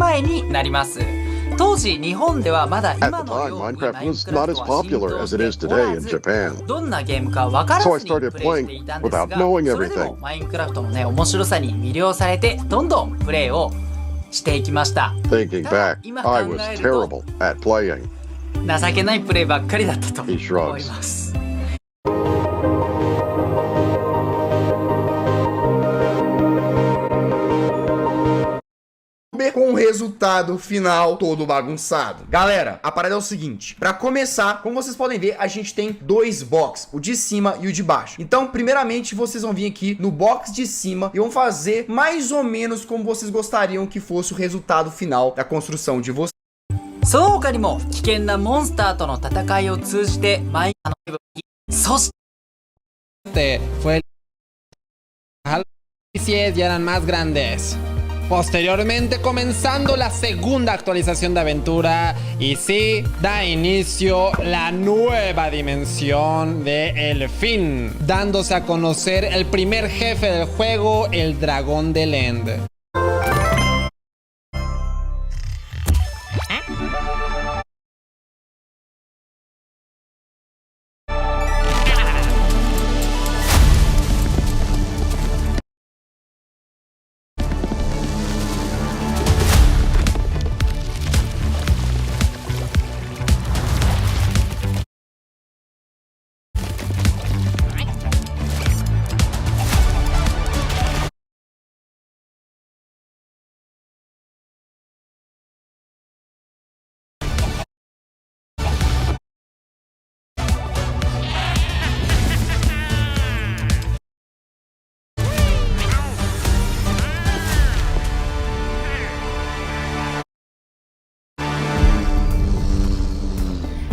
前になります。当時日本ではまだ今のように Minecraft was not as popular as it is today in Japan. どんなゲームか分からず So I に started プレイしていたんですが、 playing without knowing それでも everything. マインクラフトのね面白さに魅了されてどんどんプレイをしていきました。 Thinking back, I was terrible at playing. 情けないプレイばっかりだったと思 He い shrugs. ます。Com o resultado final todo bagunçado. Galera, a parada é o seguinte. Pra começar, como vocês podem ver, a gente tem dois boxes, o de cima e o de baixo. Então, primeiramente, vocês vão vir aqui no box de cima e vão fazer mais ou menos como vocês gostariam que fosse o resultado final da construção de vocês. その他にも危険なモンスターとの戦いを通じてマインクラフトのそしてfue ya eran más grandes. Posteriormente comenzando la segunda actualización de aventura y sí, da inicio la nueva dimensión de El Fin, dándose a conocer el primer jefe del juego, el dragón del End.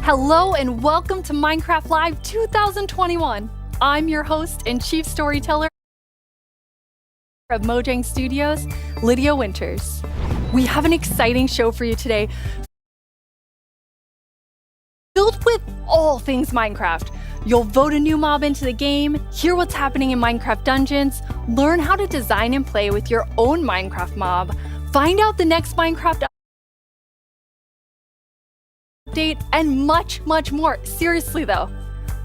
Hello and welcome to Minecraft Live 2021. I'm your host and chief storyteller of Mojang Studios, Lydia Winters. We have an exciting show for you today, filled with all things Minecraft. You'll vote a new mob into the game, hear what's happening in Minecraft dungeons, learn how to design and play with your own Minecraft mob, find out the next Minecraft update, and much, much more. Seriously though,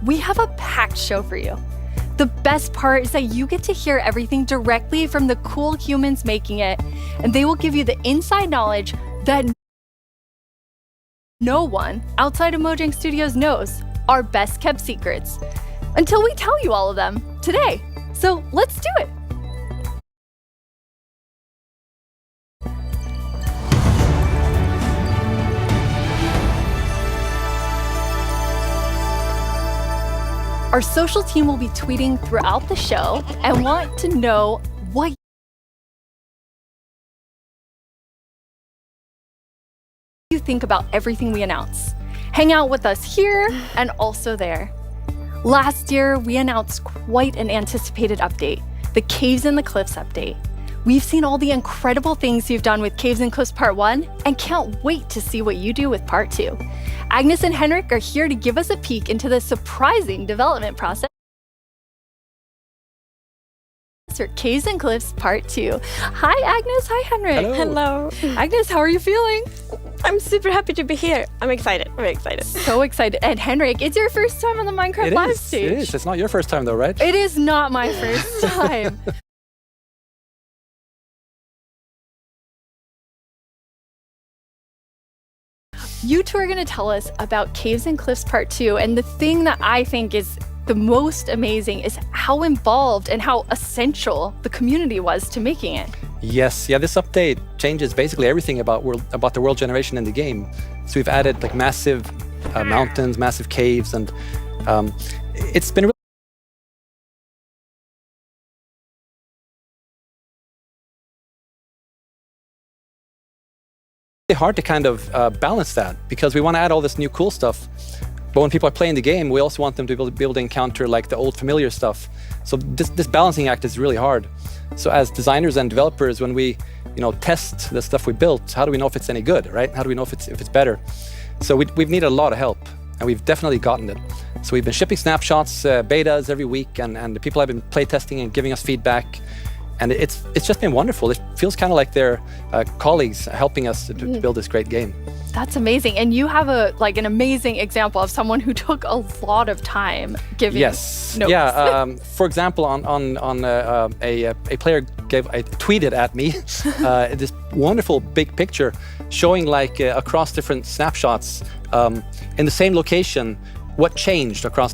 we have a packed show for you. The best part is that you get to hear everything directly from the cool humans making it, and they will give you the inside knowledge that no one outside of Mojang Studios knows, our best kept secrets, until we tell you all of them today. So let's do it. Our social team will be tweeting throughout the show and want to know what you think about everything we announce. Hang out with us here and also there. Last year, we announced quite an anticipated update, the Caves and the Cliffs update. We've seen all the incredible things you've done with Caves and Cliffs Part 1 and can't wait to see what you do with Part 2. Agnes and Henrik are here to give us a peek into the surprising development process for Caves and Cliffs Part 2. Hi Agnes, hi Henrik. Hello. Agnes, how are you feeling? I'm super happy to be here. I'm excited. So excited. And Henrik, it's your first time on the Minecraft live stage. It is. It's not your first time though, right? It is not my first time. You two are going to tell us about Caves and Cliffs Part 2, and the thing that I think is the most amazing is how involved and how essential the community was to making it. Yes, yeah, this update changes basically everything about the world generation in the game. So we've added like massive mountains, massive caves, and it's been really hard to kind of balance that, because we want to add all this new cool stuff, but when people are playing the game, we also want them to be able to encounter like the old familiar stuff. So this balancing act is really hard. So as designers and developers, when we test the stuff we built, how do we know if it's any good, right? How do we know if it's better? So we've needed a lot of help, and we've definitely gotten it. So we've been shipping snapshots, betas every week, and the people have been playtesting and giving us feedback. And it's just been wonderful. It feels kind of like they're colleagues helping us to build this great game. That's amazing. And you have an amazing example of someone who took a lot of time giving notes. Yeah. For example, a player tweeted at me this wonderful big picture showing across different snapshots in the same location what changed across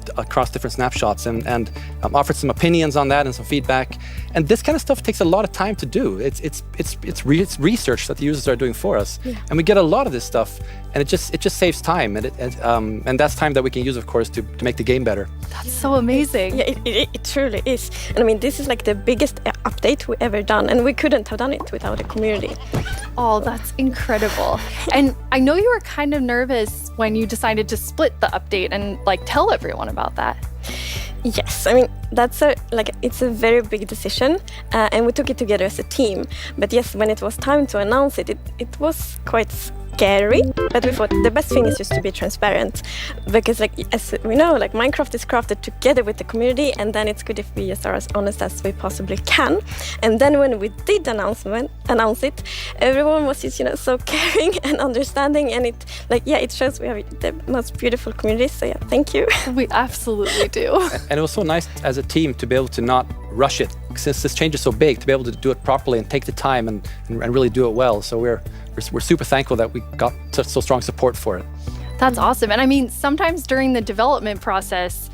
different snapshots, and offered some opinions on that and some feedback. And this kind of stuff takes a lot of time to do. It's research that the users are doing for us, and we get a lot of this stuff, and it just saves time, and that's time that we can use, of course, to make the game better. That's so amazing. Yeah, it truly is. And I mean, this is like the biggest update we ever done, and we couldn't have done it without the community. Oh, that's incredible. And I know you were kind of nervous when you decided to split the update and tell everyone about that. Yes, I mean, it's a very big decision, and we took it together as a team. But yes, when it was time to announce it, it was quite scary, but we thought the best thing is just to be transparent, because as we know, Minecraft is crafted together with the community, and then it's good if we just are as honest as we possibly can. And then when we did announce it, everyone was just so caring and understanding, and it shows we have the most beautiful community. So yeah, thank you. We absolutely do. And it was so nice as a team to be able to not rush it, since this change is so big, to be able to do it properly and take the time and really do it well. So we're super thankful that we got so strong support for it. That's awesome. And I mean, sometimes during the development process,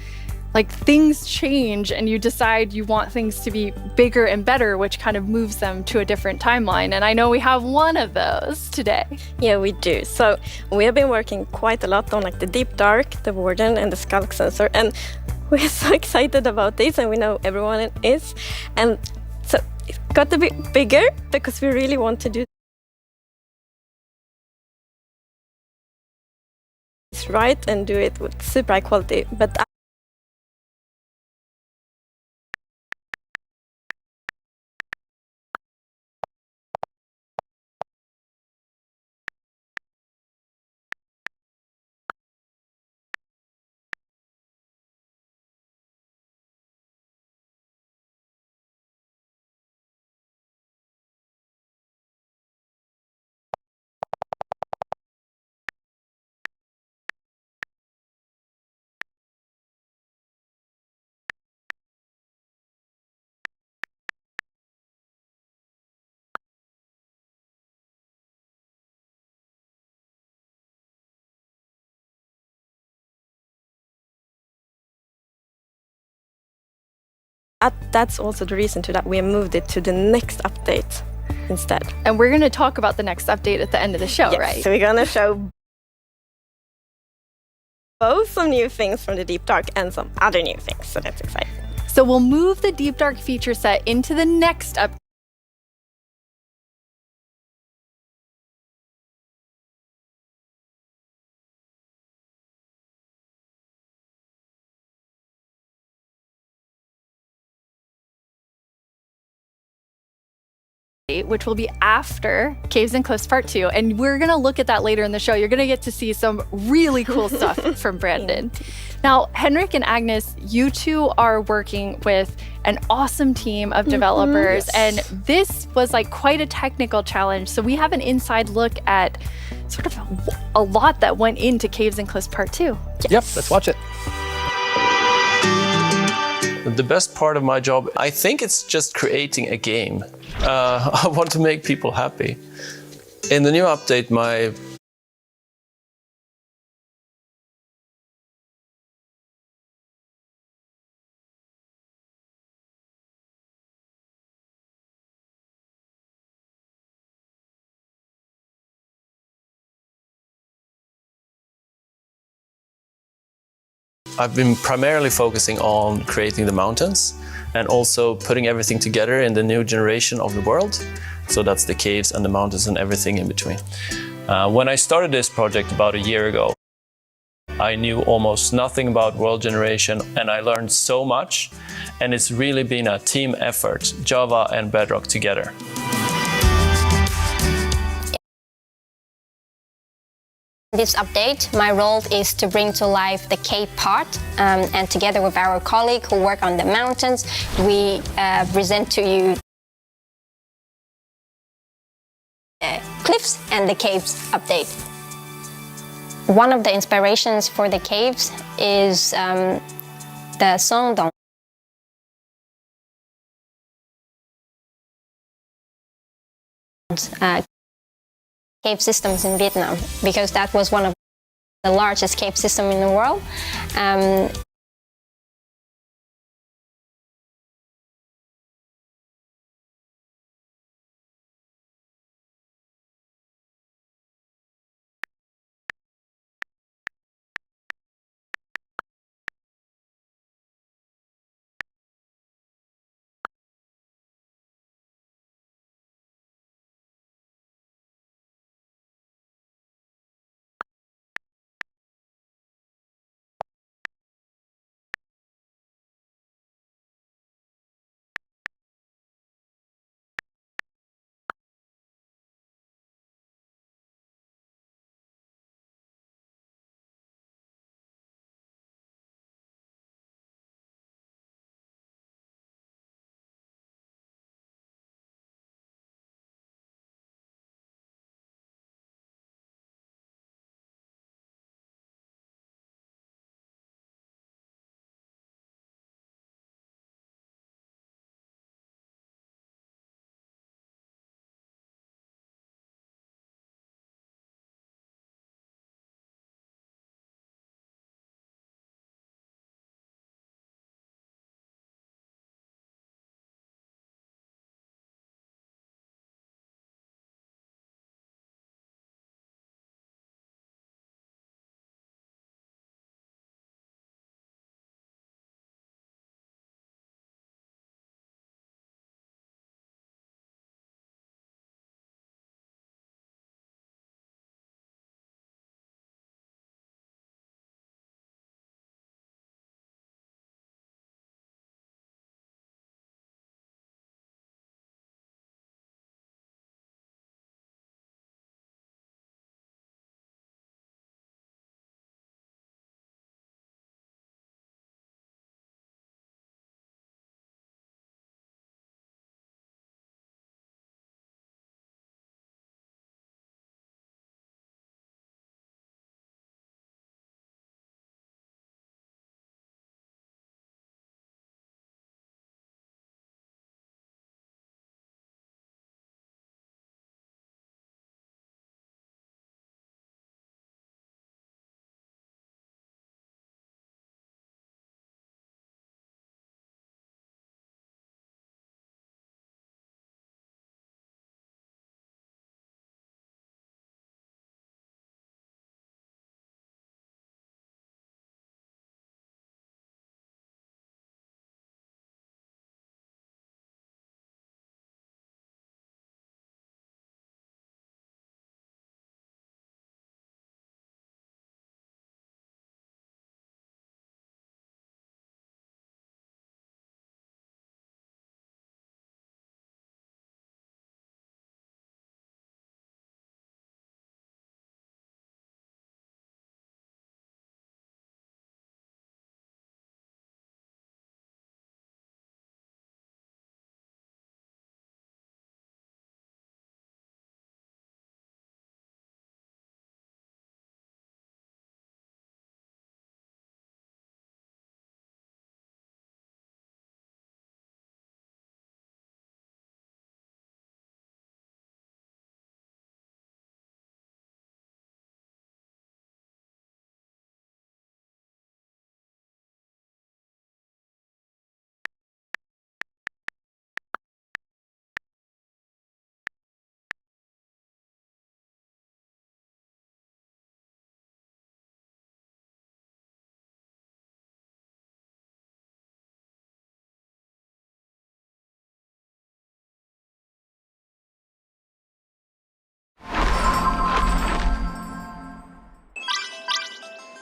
things change and you decide you want things to be bigger and better, which kind of moves them to a different timeline. And I know we have one of those today. Yeah, we do. So we have been working quite a lot on the Deep Dark, the Warden, and the Skunk Sensor. And we're so excited about this, and we know everyone is. And so it got a bit bigger because we really want to do this right and do it with super high quality. But that's also the reason to that we moved it to the next update instead. And we're going to talk about the next update at the end of the show, Yes, right? So we're going to show both some new things from the Deep Dark and some other new things. So that's exciting. So we'll move the Deep Dark feature set into the next update. Which will be after Caves and Cliffs Part 2. And we're going to look at that later in the show. You're going to get to see some really cool stuff from Brandon. Now, Henrik and Agnes, you two are working with an awesome team of developers. And this was quite a technical challenge. So we have an inside look at sort of a lot that went into Caves and Cliffs Part 2. Yep, let's watch it. The best part of my job, I think it's just creating a game. I want to make people happy. In the new update, I've been primarily focusing on creating the mountains and also putting everything together in the new generation of the world. So that's the caves and the mountains and everything in between. When I started this project about a year ago, I knew almost nothing about world generation, and I learned so much. And it's really been a team effort, Java and Bedrock together. This update, my role is to bring to life the cave part, and together with our colleague who work on the mountains, we present to you cliffs and the caves update. One of the inspirations for the caves is the song cave systems in Vietnam, because that was one of the largest cave system in the world.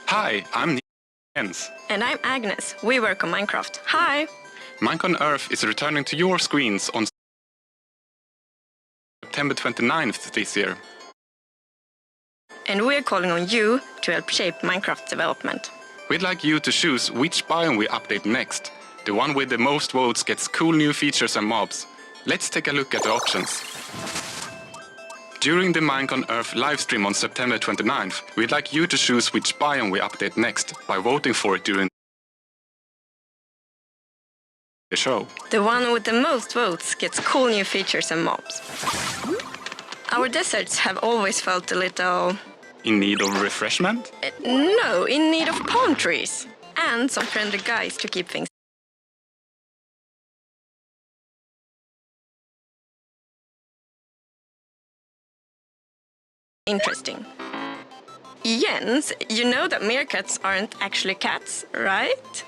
Hi, I'm Jens. And I'm Agnes. We work on Minecraft. Hi! Minecraft on Earth is returning to your screens on September 29th this year. And we're calling on you to help shape Minecraft development. We'd like you to choose which biome we update next. The one with the most votes gets cool new features and mobs. Let's take a look at the options. During the Minecraft on Earth livestream on September 29th, we'd like you to choose which biome we update next by voting for it during the show. The one with the most votes gets cool new features and mobs. Our deserts have always felt a little... In need of refreshment? No, in need of palm trees. And some friendly guys to keep things interesting. Jens, you know that meerkats aren't actually cats, right?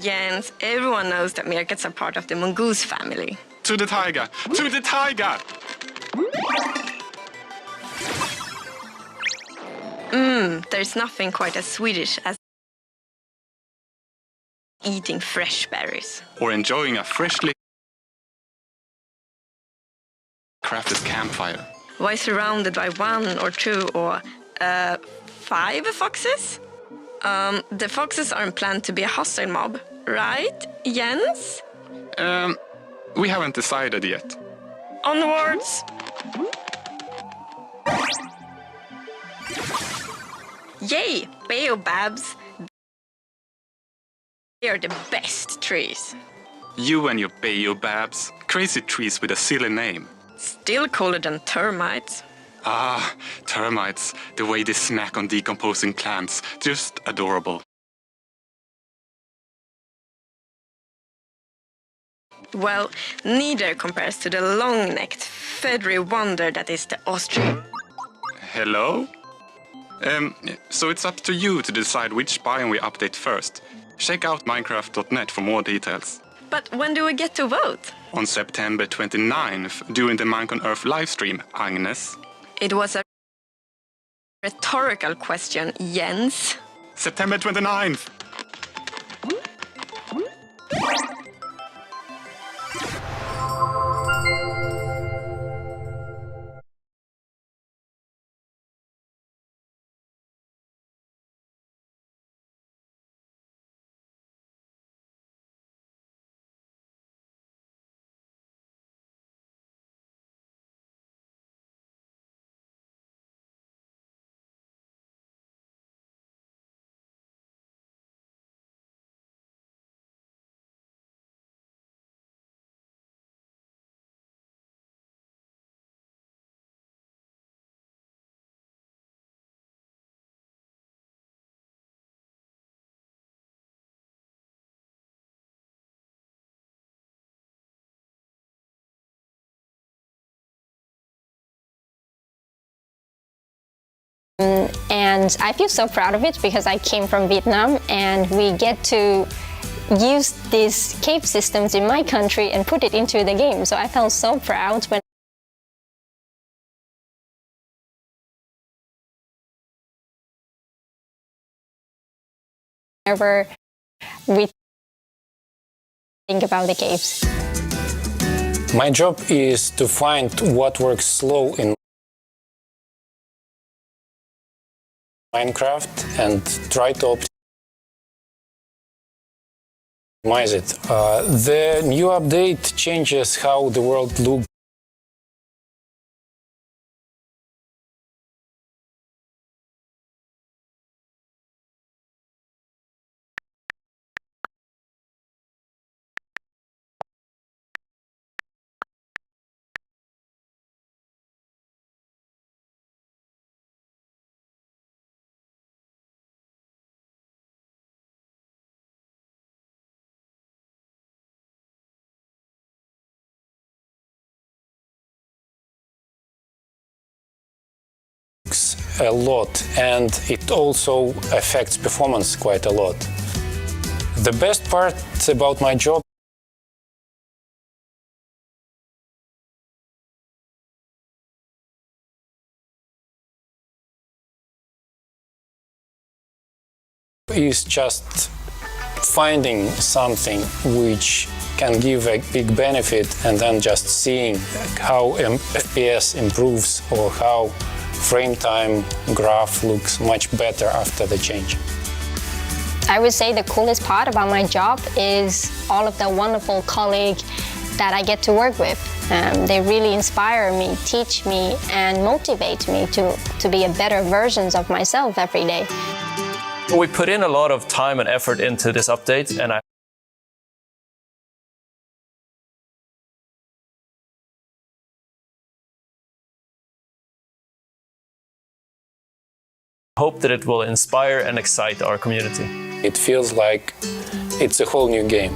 Jens, everyone knows that meerkats are part of the mongoose family. To the tiger! To the tiger! There's nothing quite as Swedish as eating fresh berries. Or enjoying a freshly crafted campfire. Why surrounded by 1 or 2 or 5 foxes? The foxes aren't planned to be a hostile mob, right, Jens? We haven't decided yet. Onwards! Yay, baobabs! They are the best trees. You and your baobabs, crazy trees with a silly name. Still cooler than termites. Ah, termites, the way they snack on decomposing plants, just adorable. Well, neither compares to the long-necked, feathery wonder that is the ostrich. Hello? So it's up to you to decide which biome we update first. Check out Minecraft.net for more details. But when do we get to vote? On September 29th, during the Minecraft on Earth livestream, Agnes. It was a rhetorical question, Jens. September 29th! And I feel so proud of it because I came from Vietnam and we get to use these cave systems in my country and put it into the game. So I felt so proud whenever we think about the caves. My job is to find what works slow in Minecraft and try to optimize it. The new update changes how the world looks. A lot, and it also affects performance quite a lot. The best part about my job is just finding something which can give a big benefit and then just seeing how FPS improves or how frame time graph looks much better after the change. I would say the coolest part about my job is all of the wonderful colleagues that I get to work with. They really inspire me, teach me, and motivate me to be a better version of myself every day. We put in a lot of time and effort into this update, and I hope that it will inspire and excite our community. It feels like it's a whole new game.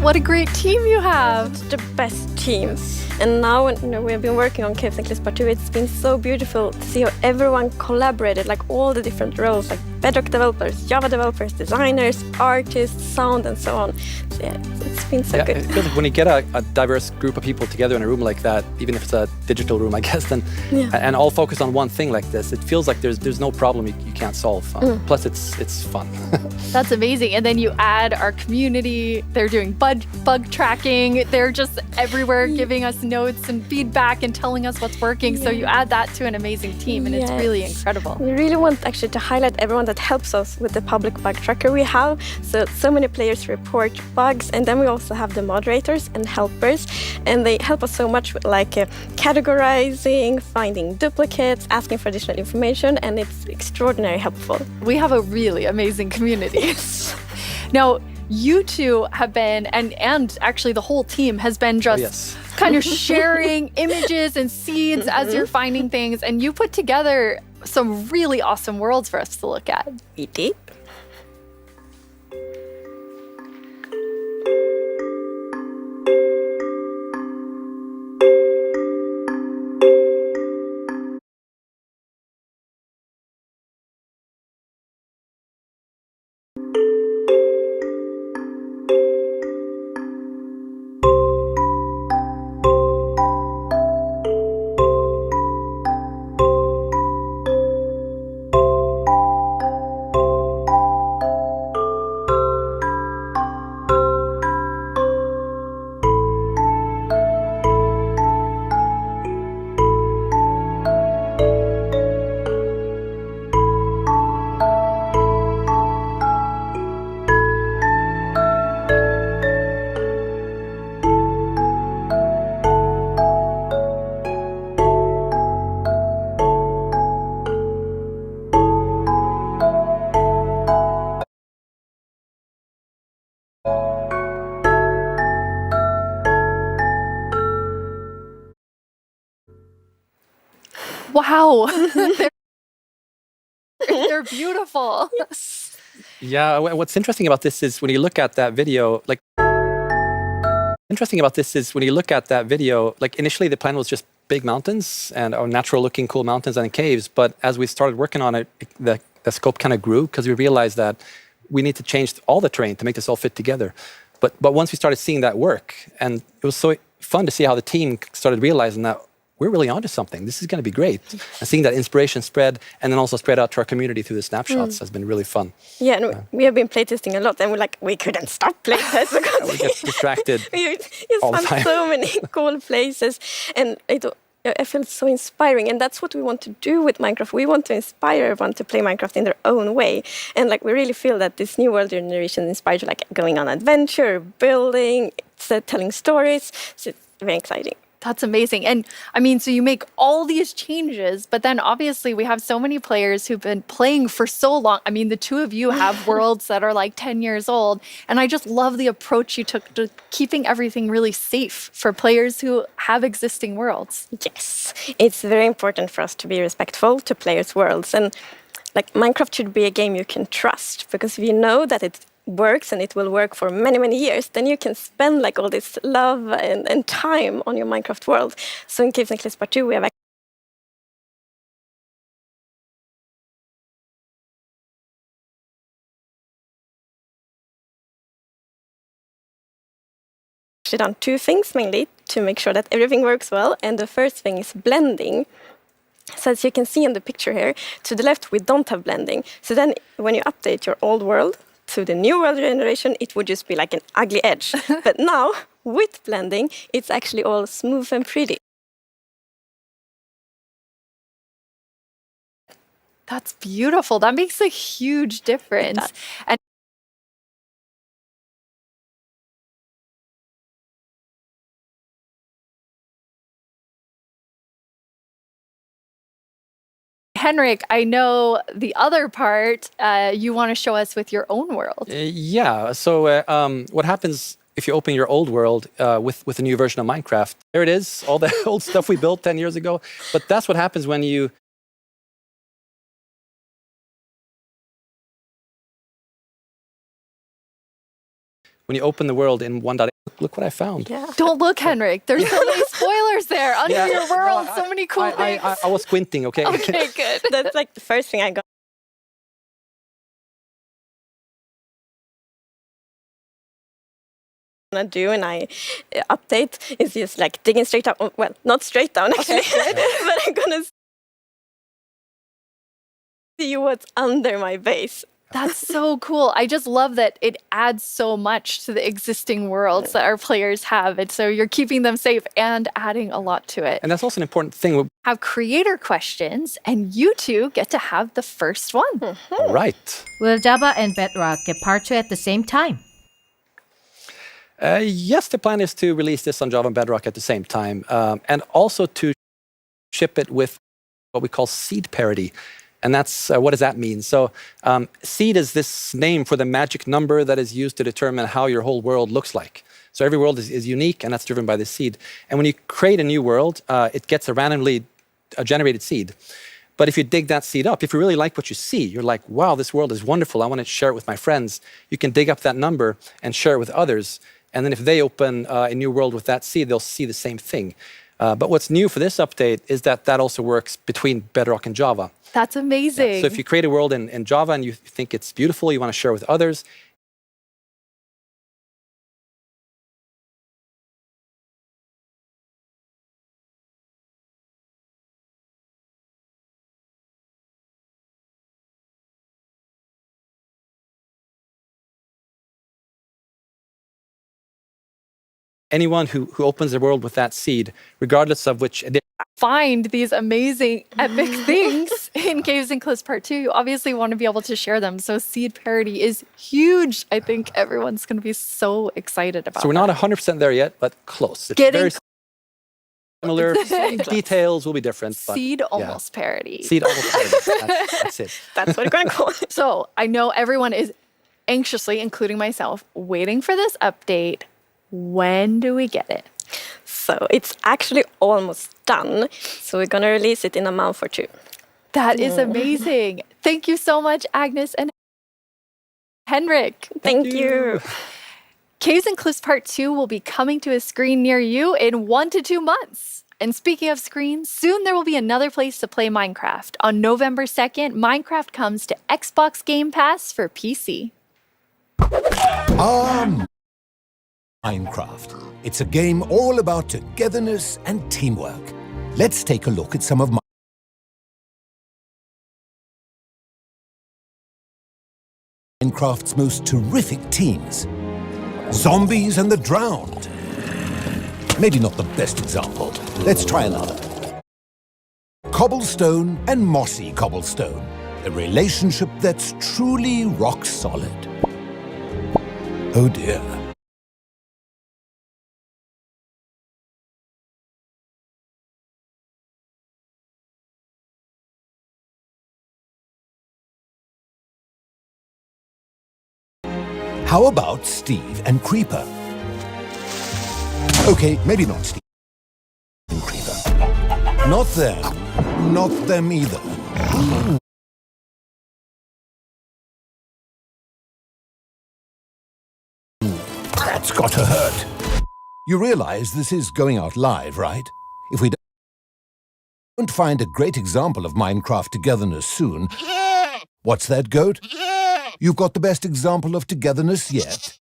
What a great team you have! The best team. And now, we have been working on Caves and Cliffs Part 2. It's been so beautiful to see how everyone collaborated, like all the different roles, like Bedrock developers, Java developers, designers, artists, sound, and so on. So yeah, it's been so good. It feels like when you get a diverse group of people together in a room like that, even if it's a digital room, I guess, then and all focus on one thing like this, it feels like there's no problem you can't solve. Plus, it's fun. That's amazing. And then you add our community. They're doing bug tracking. They're just everywhere giving us notes and feedback and telling us what's working. So you add that to an amazing team, and it's really incredible. We really want actually to highlight everyone that helps us with the public bug tracker we have. So many players report bugs, and then we also have the moderators and helpers, and they help us so much with categorizing, finding duplicates, asking for additional information, and it's extraordinarily helpful. We have a really amazing community. Now, you two have been, and actually the whole team has been just kind of sharing images and seeds as you're finding things, and you put together some really awesome worlds for us to look at. We did. Wow. They're beautiful. Yeah, what's interesting about this is when you look at that video, initially the plan was just big mountains and natural looking cool mountains and caves, but as we started working on it, the scope kind of grew because we realized that we need to change all the terrain to make this all fit together. But once we started seeing that work, and it was so fun to see how the team started realizing that we're really onto something. This is going to be great. And seeing that inspiration spread and then also spread out to our community through the snapshots has been really fun. Yeah, and we have been playtesting a lot, and we couldn't stop playtesting because we get distracted we just all the found time. so many cool places, and I feel so inspiring, and that's what we want to do with Minecraft. We want to inspire everyone to play Minecraft in their own way, and we really feel that this new world generation inspires going on adventure, building, telling stories. So it's very exciting. That's amazing. And I mean, so you make all these changes, but then obviously we have so many players who've been playing for so long. I mean, the two of you have worlds that are 10 years old. And I just love the approach you took to keeping everything really safe for players who have existing worlds. Yes, it's very important for us to be respectful to players' worlds. And Minecraft should be a game you can trust, because if you know that it works and it will work for many, many years, then you can spend all this love and time on your Minecraft world. So in Caves and Cliffs Part 2, we have actually done two things mainly to make sure that everything works well. And the first thing is blending. So as you can see in the picture here, to the left, we don't have blending. So then when you update your old world to the new world generation, it would just be an ugly edge. But now, with blending, it's actually all smooth and pretty. That's beautiful. That makes a huge difference. And Henrik, I know the other part you want to show us with your own world. Yeah. So what happens if you open your old world with a new version of Minecraft? There it is, all the old stuff we built 10 years ago. But that's what happens when you open the world in 1.8. Look what I found. Yeah. Don't look, Henrik. There's so many spoilers there under your world. So many cool things. I was squinting, okay? Okay, good. That's like the first thing I got. To do and I update is just like digging straight down. Well, not straight down actually, but I'm gonna see what's under my base. That's so cool. I just love that it adds so much to the existing worlds that our players have. And so you're keeping them safe and adding a lot to it. And that's also an important thing. Have creator questions, and you two get to have the first one. All right. Will Java and Bedrock get part 2 at the same time? Yes, the plan is to release this on Java and Bedrock at the same time, and also to ship it with what we call seed parity. And that's, what does that mean? So seed is this name for the magic number that is used to determine how your whole world looks like. So every world is unique, and that's driven by the seed. And when you create a new world, it gets a randomly generated seed. But if you dig that seed up, if you really like what you see, you're like, wow, this world is wonderful, I want to share it with my friends. You can dig up that number and share it with others. And then if they open a new world with that seed, they'll see the same thing. But what's new for this update is that also works between Bedrock and Java. That's amazing. Yeah. So if you create a world in Java and you think it's beautiful, you want to share with others, anyone who opens the world with that seed, regardless of which edition. Find these amazing epic things in Caves and Cliffs Part 2. You obviously want to be able to share them. So seed parity is huge. I think everyone's going to be so excited about it. So we're not 100% there yet, but close. It's very similar. Some details will be different. But seed almost parity. Seed almost parity. That's it. That's what we're going to call it. So I know everyone is anxiously, including myself, waiting for this update. When do we get it? So it's actually almost done. So we're going to release it in a month or two. That is amazing. Thank you so much, Agnes and Henrik. Thank you. Caves and Cliffs Part 2 will be coming to a screen near you in 1 to 2 months. And speaking of screens, soon there will be another place to play Minecraft. On November 2nd, Minecraft comes to Xbox Game Pass for PC. Minecraft. It's a game all about togetherness and teamwork. Let's take a look at some of Minecraft's most terrific teams. Zombies and the Drowned. Maybe not the best example. Let's try another. Cobblestone and Mossy Cobblestone. A relationship that's truly rock solid. Oh dear. How about Steve and Creeper? Okay, maybe not Steve and Creeper. Not them. Not them either. That's gotta hurt. You realize this is going out live, right? If we don't find a great example of Minecraft togetherness soon... What's that, Goat? You've got the best example of togetherness yet?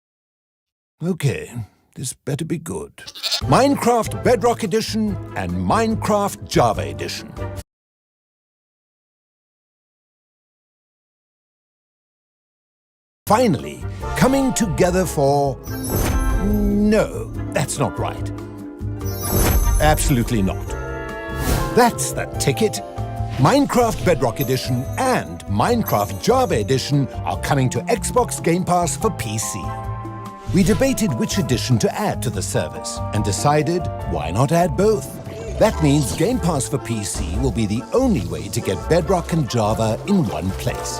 Okay, this better be good. Minecraft Bedrock Edition and Minecraft Java Edition. Finally, coming together for... No, that's not right. Absolutely not. That's the ticket. Minecraft Bedrock Edition and Minecraft Java Edition are coming to Xbox Game Pass for PC. We debated which edition to add to the service and decided why not add both? That means Game Pass for PC will be the only way to get Bedrock and Java in one place.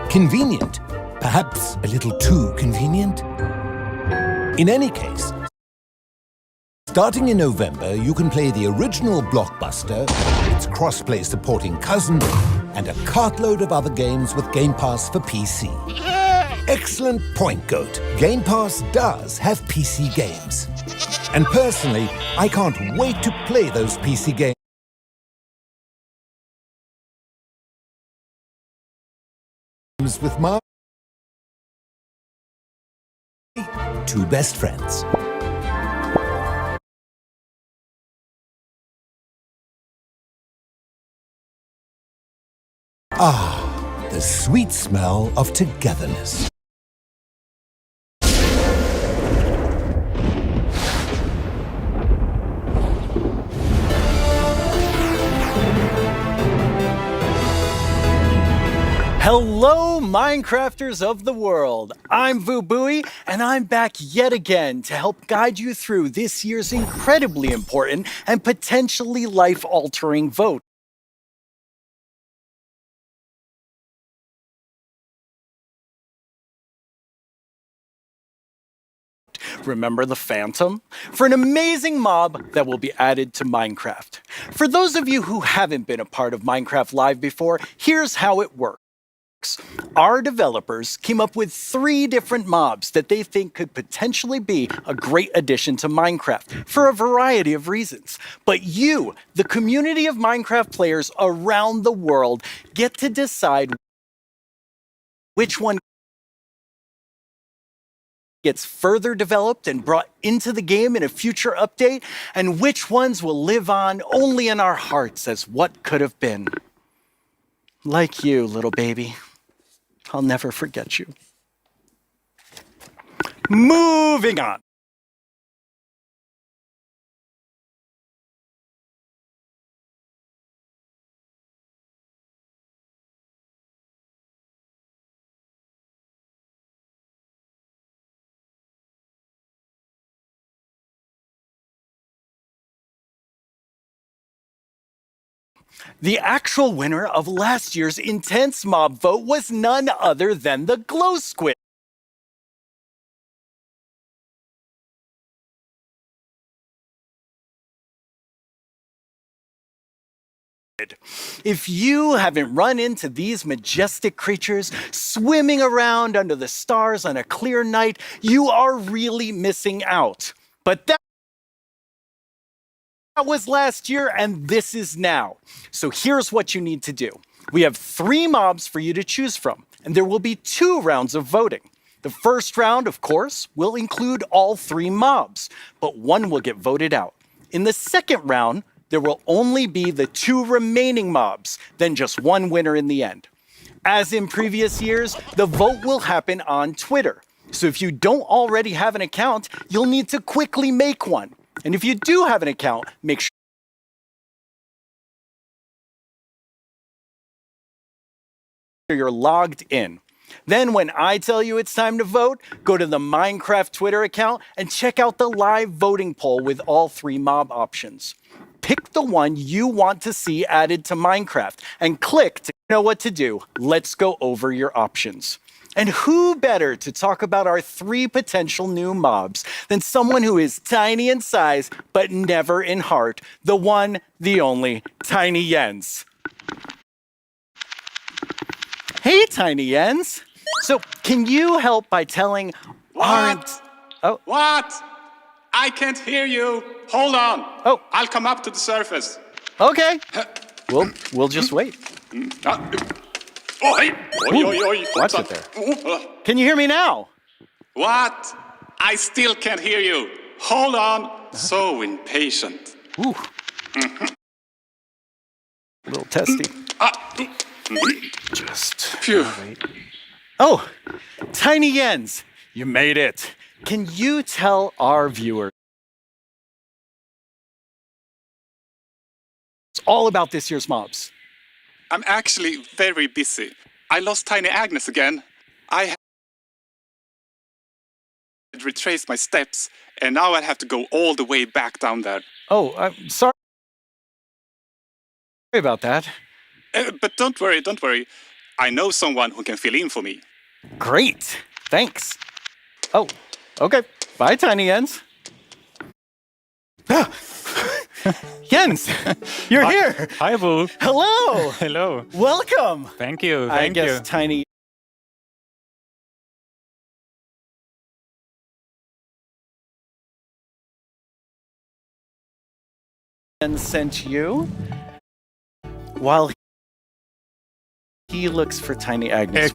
Convenient. Perhaps a little too convenient? In any case, starting in November, you can play the original Blockbuster, its cross-play supporting cousin, and a cartload of other games with Game Pass for PC. Excellent point, Goat. Game Pass does have PC games. And personally, I can't wait to play those PC games with my two best friends. Ah, the sweet smell of togetherness. Hello, Minecrafters of the world. I'm Vubui, and I'm back yet again to help guide you through this year's incredibly important and potentially life-altering vote. Remember the Phantom? For an amazing mob that will be added to Minecraft. For those of you who haven't been a part of Minecraft Live before, here's how it works. Our developers came up with 3 different mobs that they think could potentially be a great addition to Minecraft for a variety of reasons. But you, the community of Minecraft players around the world, get to decide which one gets further developed and brought into the game in a future update, and which ones will live on only in our hearts as what could have been. Like you, little baby. I'll never forget you. Moving on. The actual winner of last year's intense mob vote was none other than the Glow Squid. If you haven't run into these majestic creatures swimming around under the stars on a clear night, you are really missing out. But that was last year, and this is now. So here's what you need to do. We have 3 mobs for you to choose from, and there will be 2 rounds of voting. The first round, of course, will include all 3 mobs, but one will get voted out. In the second round, there will only be the 2 remaining mobs, then just one winner in the end. As in previous years, the vote will happen on Twitter. So if you don't already have an account, you'll need to quickly make one. And if you do have an account, make sure you're logged in. Then when I tell you it's time to vote, go to the Minecraft Twitter account and check out the live voting poll with all 3 mob options. Pick the one you want to see added to Minecraft and click to know what to do. Let's go over your options. And who better to talk about our 3 potential new mobs than someone who is tiny in size, but never in heart, the one, the only, Tiny Jens. Hey, Tiny Jens. So, can you help by telling What? What? I can't hear you. Hold on. Oh. I'll come up to the surface. Okay. We'll just wait. Oh, hey. Oi. Watch it there. Can you hear me now? What? I still can't hear you. Hold on. So impatient. Ooh. A little testy. Just wait. Oh, Tiny Jens, you made it. Can you tell our viewers all about this year's mobs? I'm actually very busy. I lost Tiny Agnes again. I had retraced my steps, and now I have to go all the way back down there. Oh, I'm sorry. Sorry about that. But don't worry, don't worry. I know someone who can fill in for me. Great. Thanks. Oh, okay. Bye, Tiny Jens. Jens, you're here. Hi, Boo. Hello. Hello. Welcome. Thank you. I Thank guess you. Tiny Jens sent you while he looks for Tiny Agnes.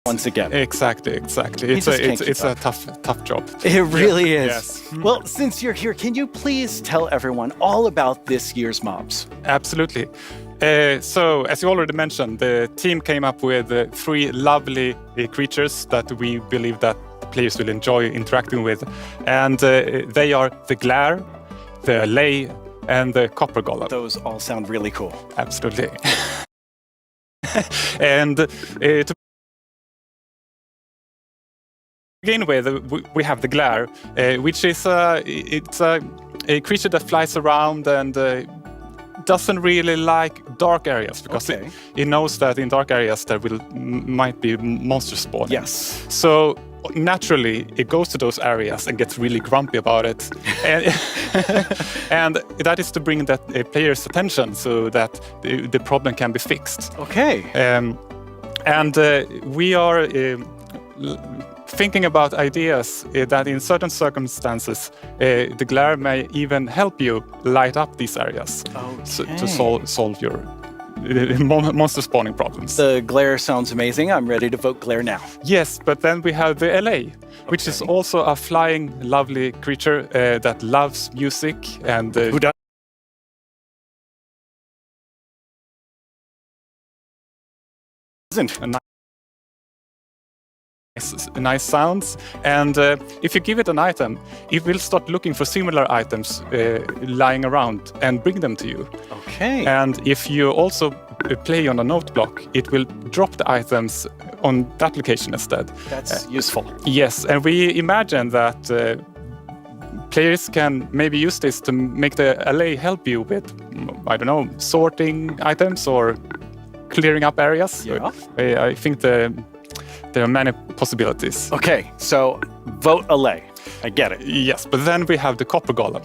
Once again. Exactly. It's a tough job. It really is. Yes. Well, since you're here, can you please tell everyone all about this year's mobs? Absolutely. So, as you already mentioned, the team came up with 3 lovely creatures that we believe that players will enjoy interacting with, and they are the Glare, the Lay, and the Copper Golem. Those all sound really cool. Absolutely. And to begin with, we have the Glare, which is it's a creature that flies around and doesn't really like dark areas because it knows that in dark areas there might be monsters spawning. Yes. So naturally, it goes to those areas and gets really grumpy about it, and that is to bring that player's attention so that the problem can be fixed. Okay. And we are thinking about ideas that in certain circumstances the Glare may even help you light up these areas to solve your monster spawning problems. The Glare sounds amazing. I'm ready to vote Glare now. Yes, but then we have the LA, which is also a flying, lovely creature that loves music and who does? Nice sounds, and if you give it an item, it will start looking for similar items lying around and bring them to you. Okay. And if you also play on a note block, it will drop the items on that location instead. That's useful. Yes, and we imagine that players can maybe use this to make the LA help you with, I don't know, sorting items or clearing up areas. Yeah. I think there are many possibilities. Okay, so vote LA. I get it. Yes, but then we have the Copper Golem.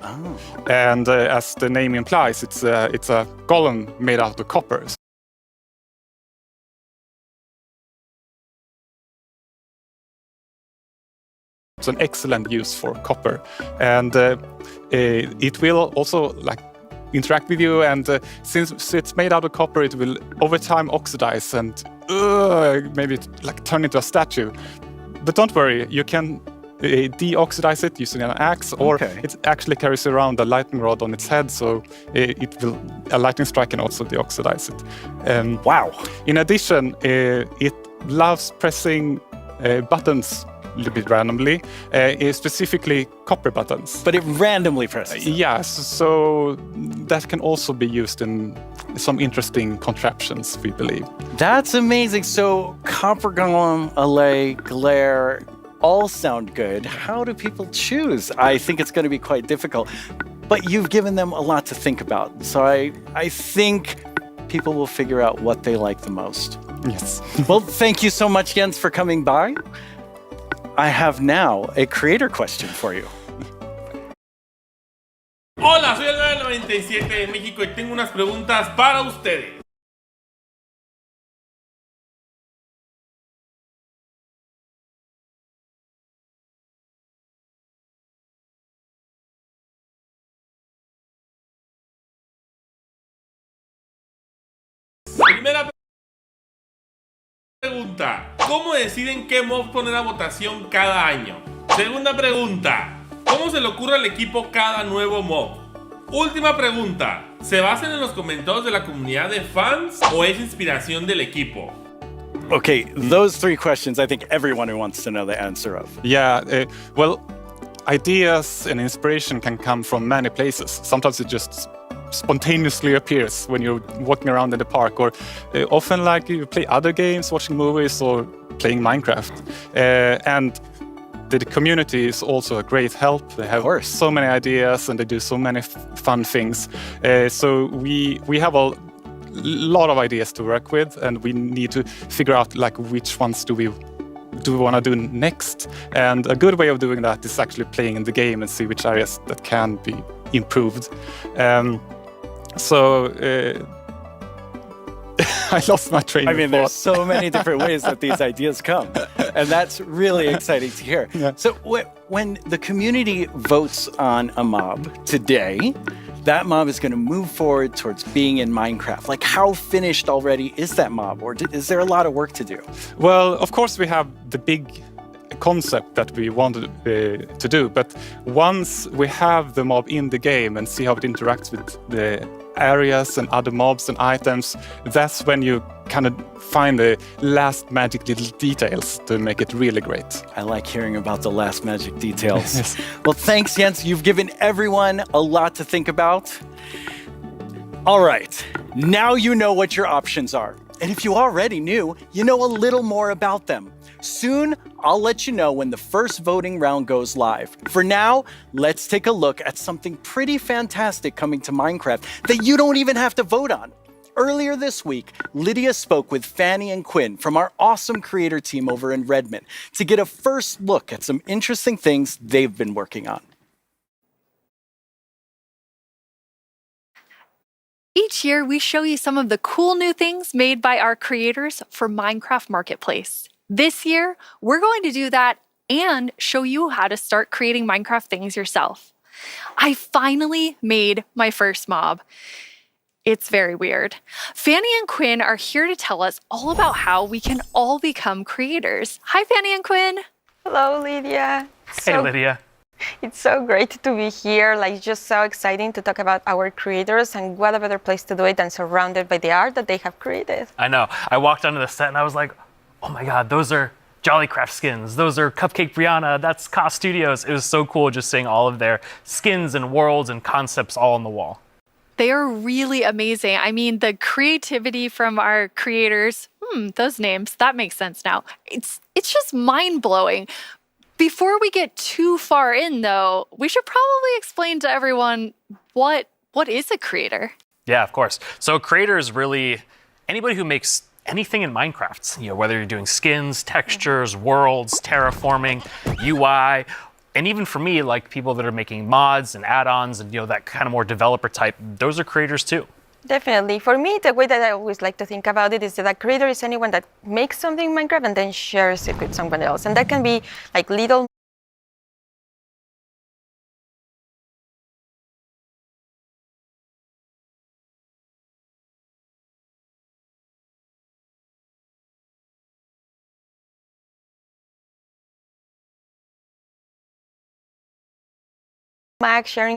And as the name implies, it's a golem made out of copper. It's an excellent use for copper, and it will also interact with you. And since it's made out of copper, it will over time oxidize and maybe turn into a statue. But don't worry, you can deoxidize it using an axe, or it actually carries around a lightning rod on its head, so a lightning strike can also deoxidize it. Wow! In addition, it loves pressing buttons a little bit randomly, specifically copper buttons. But it randomly presses. Yes, so that can also be used in some interesting contraptions, we believe. That's amazing. So Copper Golem, LA, Glare, all sound good. How do people choose? I think it's going to be quite difficult. But you've given them a lot to think about. So I think people will figure out what they like the most. Yes. Well, thank you so much, Jens, for coming by. I have now a creator question for you. Hola, soy el 997 de México y tengo unas preguntas para ustedes. Primera pregunta, ¿cómo deciden qué mob poner a votación cada año? Segunda pregunta, ¿cómo se le ocurre al equipo cada nuevo mob? Última pregunta, ¿se basan en los comentarios de la comunidad de fans o es inspiración del equipo? Okay, those 3 questions I think everyone wants to know the answer of. Yeah, well, ideas and inspiration can come from many places. Sometimes it just spontaneously appears when you're walking around in the park, or often you play other games, watching movies, or playing Minecraft. And the community is also a great help. They have so many ideas and they do so many fun things. So we have a lot of ideas to work with, and we need to figure out like which ones do we want to do next. And a good way of doing that is actually playing in the game and see which areas that can be improved. I lost my train of thought. There's so many different ways that these ideas come, and that's really exciting to hear. Yeah. So when the community votes on a mob today, that mob is going to move forward towards being in Minecraft. Like, how finished already is that mob, or is there a lot of work to do? Well, of course we have the big concept that we wanted to do, but once we have the mob in the game and see how it interacts with the areas and other mobs and items, that's when you kind of find the last magic little details to make it really great. I like hearing about the last magic details. Well, thanks, Jens. You've given everyone a lot to think about. All right, now you know what your options are. And if you already knew, you know a little more about them. Soon, I'll let you know when the first voting round goes live. For now, let's take a look at something pretty fantastic coming to Minecraft that you don't even have to vote on. Earlier this week, Lydia spoke with Fanny and Quinn from our awesome creator team over in Redmond to get a first look at some interesting things they've been working on. Each year, we show you some of the cool new things made by our creators for Minecraft Marketplace. This year, we're going to do that and show you how to start creating Minecraft things yourself. I finally made my first mob. It's very weird. Fanny and Quinn are here to tell us all about how we can all become creators. Hi, Fanny and Quinn. Hello, Lydia. Hey, Lydia. It's so great to be here. Like, just so exciting to talk about our creators, and what a better place to do it than surrounded by the art that they have created. I know. I walked onto the set and I was like, oh my God, those are Jollycraft skins. Those are Cupcake Brianna. That's Ka Studios. It was so cool just seeing all of their skins and worlds and concepts all on the wall. They are really amazing. I mean, the creativity from our creators, those names, that makes sense now. It's just mind-blowing. Before we get too far in, though, we should probably explain to everyone what is a creator? Yeah, of course. So a creator is really anybody who makes anything in Minecraft, whether you're doing skins, textures, worlds, terraforming, UI, and even for me, like people that are making mods and add-ons and that kind of more developer type, those are creators too. Definitely. For me, the way that I always like to think about it is that a creator is anyone that makes something in Minecraft and then shares it with someone else. And that can be like little sharing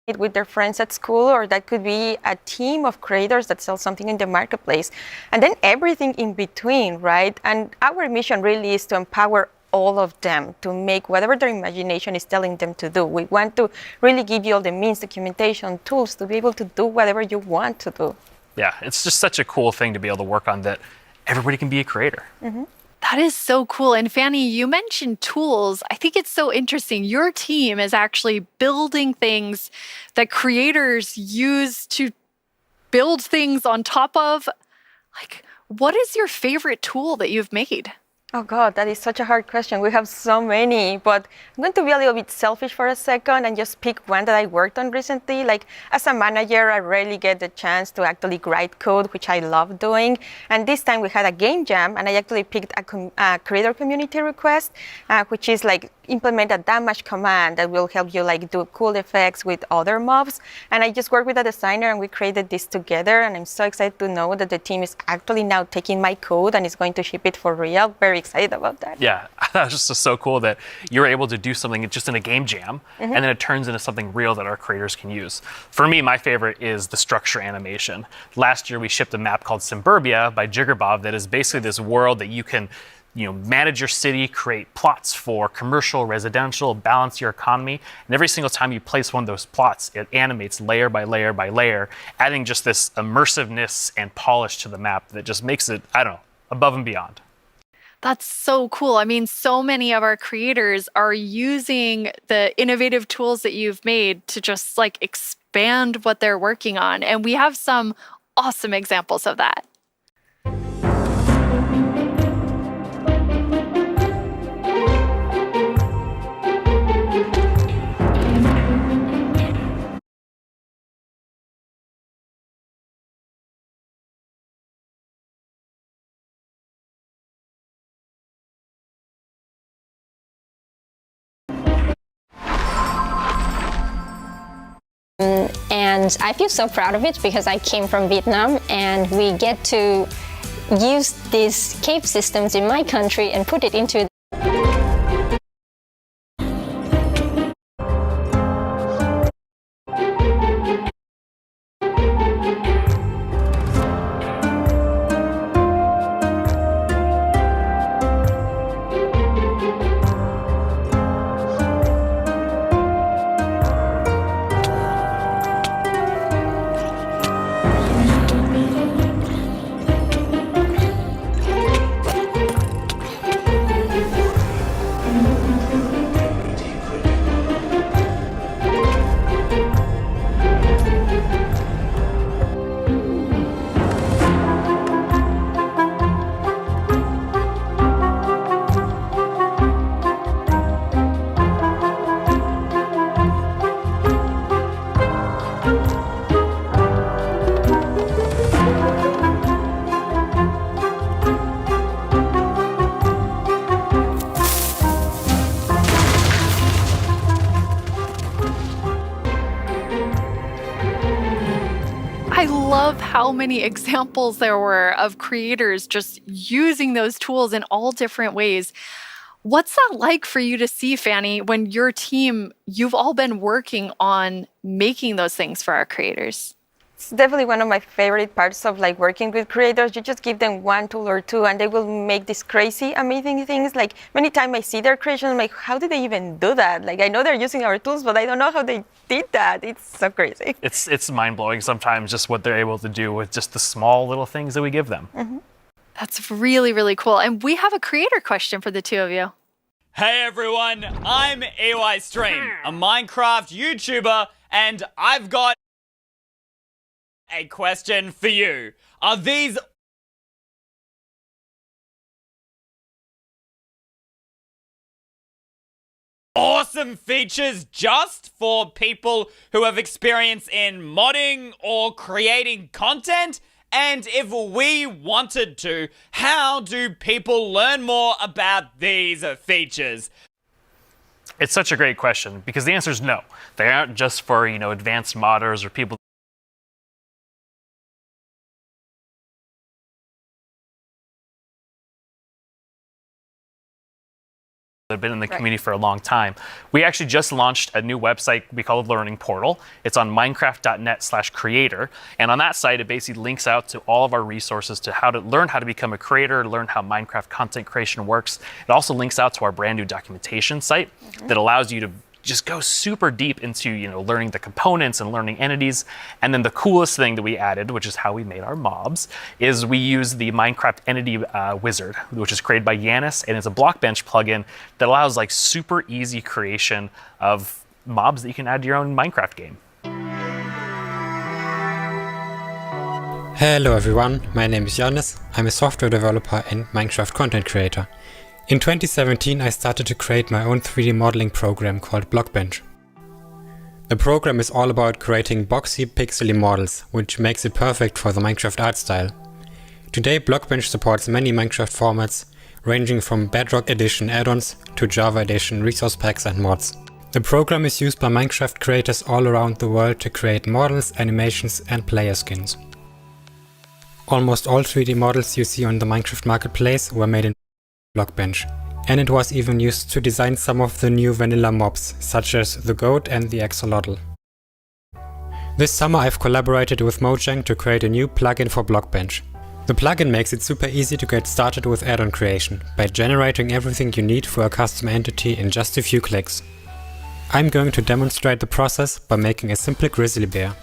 it with their friends at school, or that could be a team of creators that sell something in the marketplace, and then everything in between, right? And our mission really is to empower all of them to make whatever their imagination is telling them to do. We want to really give you all the means, documentation, tools to be able to do whatever you want to do. Yeah, it's just such a cool thing to be able to work on, that everybody can be a creator. Mm-hmm. That is so cool. And Fanny, you mentioned tools. I think it's so interesting. Your team is actually building things that creators use to build things on top of. Like, what is your favorite tool that you've made? Oh God, that is such a hard question. We have so many, but I'm going to be a little bit selfish for a second and just pick one that I worked on recently. Like, as a manager, I rarely get the chance to actually write code, which I love doing. And this time we had a game jam, and I actually picked a creator community request, which is like implement a damage command that will help you like do cool effects with other mobs. And I just worked with a designer and we created this together. And I'm so excited to know that the team is actually now taking my code and is going to ship it for real. Very excited about that. Yeah, that was just so cool that you're able to do something just in a game jam, and then it turns into something real that our creators can use. For me, my favorite is the structure animation. Last year, we shipped a map called Suburbia by Jiggerbob that is basically this world that you can manage your city, create plots for commercial, residential, balance your economy. And every single time you place one of those plots, it animates layer by layer by layer, adding just this immersiveness and polish to the map that just makes it, above and beyond. That's so cool. I mean, so many of our creators are using the innovative tools that you've made to just like expand what they're working on. And we have some awesome examples of that. And I feel so proud of it because I came from Vietnam and we get to use these cave systems in my country and put it into I love how many examples there were of creators just using those tools in all different ways. What's that like for you to see, Fanny, when your team, you've all been working on making those things for our creators? It's definitely one of my favorite parts of like working with creators. You just give them one tool or two and they will make these crazy, amazing things. Like many times I see their creations, I'm like, how did they even do that? Like I know they're using our tools, but I don't know how they did that. It's so crazy. It's mind-blowing sometimes just what they're able to do with just the small little things that we give them. Mm-hmm. That's really, really cool. And we have a creator question for the two of you. Hey everyone, I'm EYStream, a Minecraft YouTuber, and I've got a question for you. Are these awesome features just for people who have experience in modding or creating content? And if we wanted to, how do people learn more about these features? It's such a great question because the answer is no. They aren't just for, advanced modders or people that have been in the community for a long time. We actually just launched a new website we call Learning Portal. It's on minecraft.net/creator. And on that site, it basically links out to all of our resources to how to learn how to become a creator, learn how Minecraft content creation works. It also links out to our brand new documentation site that allows you to just go super deep into learning the components and learning entities. And then the coolest thing that we added, which is how we made our mobs, is we use the Minecraft entity wizard, which is created by Yanis, and it's a Blockbench plugin that allows like super easy creation of mobs that you can add to your own Minecraft game. Hello everyone, my name is Yanis. I'm a software developer and Minecraft content creator. In 2017, I started to create my own 3D modeling program called Blockbench. The program is all about creating boxy, pixely models, which makes it perfect for the Minecraft art style. Today, Blockbench supports many Minecraft formats, ranging from Bedrock Edition add-ons to Java Edition resource packs and mods. The program is used by Minecraft creators all around the world to create models, animations, and player skins. Almost all 3D models you see on the Minecraft marketplace were made in Blockbench, and it was even used to design some of the new vanilla mobs, such as the goat and the axolotl. This summer I've collaborated with Mojang to create a new plugin for Blockbench. The plugin makes it super easy to get started with add-on creation, by generating everything you need for a custom entity in just a few clicks. I'm going to demonstrate the process by making a simple grizzly bear.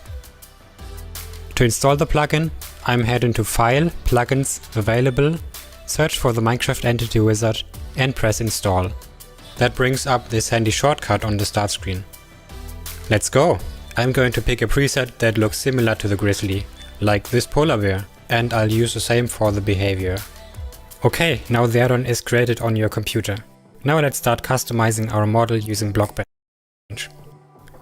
To install the plugin, I'm heading to File, Plugins, Available, search for the Minecraft Entity Wizard and press install. That brings up this handy shortcut on the start screen. Let's go! I'm going to pick a preset that looks similar to the grizzly, like this polar bear, and I'll use the same for the behavior. Okay, now the add-on is created on your computer. Now let's start customizing our model using Blockbench.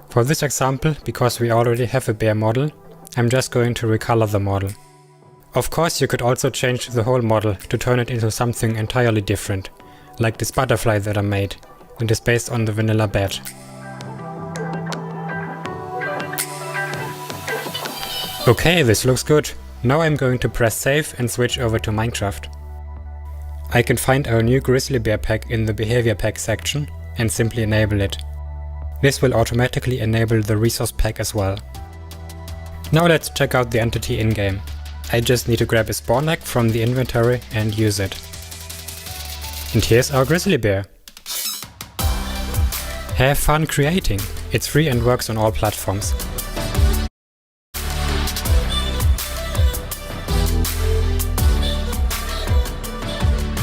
For this example, because we already have a bear model, I'm just going to recolor the model. Of course, you could also change the whole model to turn it into something entirely different, like this butterfly that I made, and is based on the vanilla bat. Okay, this looks good. Now I'm going to press save and switch over to Minecraft. I can find our new grizzly bear pack in the behavior pack section and simply enable it. This will automatically enable the resource pack as well. Now let's check out the entity in-game. I just need to grab a spawn egg from the inventory and use it. And here's our grizzly bear. Have fun creating! It's free and works on all platforms.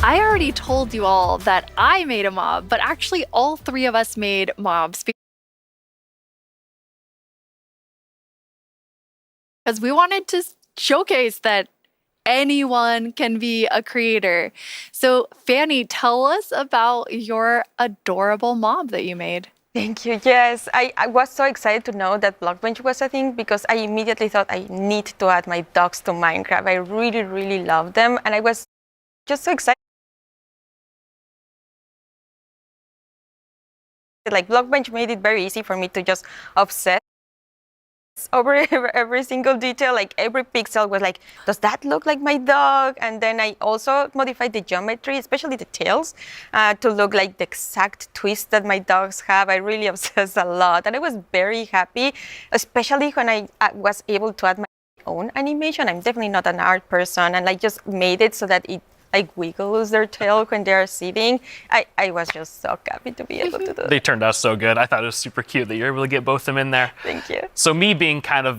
I already told you all that I made a mob, but actually all three of us made mobs because we wanted to showcase that anyone can be a creator. So Fanny, tell us about your adorable mob that you made. Thank you. Yes, I was so excited to know that Blockbench was a thing because I immediately thought I need to add my dogs to Minecraft. I really, really love them, and I was just so excited. Like Blockbench made it very easy for me to just obsess over every single detail. Like every pixel was like, does that look like my dog? And then I also modified the geometry, especially the tails, to look like the exact twist that my dogs have. I really obsessed a lot, and I was very happy, especially when I was able to add my own animation. I'm definitely not an art person, and I just made it so that it like wiggles their tail when they're sitting. I was just so happy to be able to do that. They turned out so good. I thought it was super cute that you're able to get both of them in there. Thank you. So me being kind of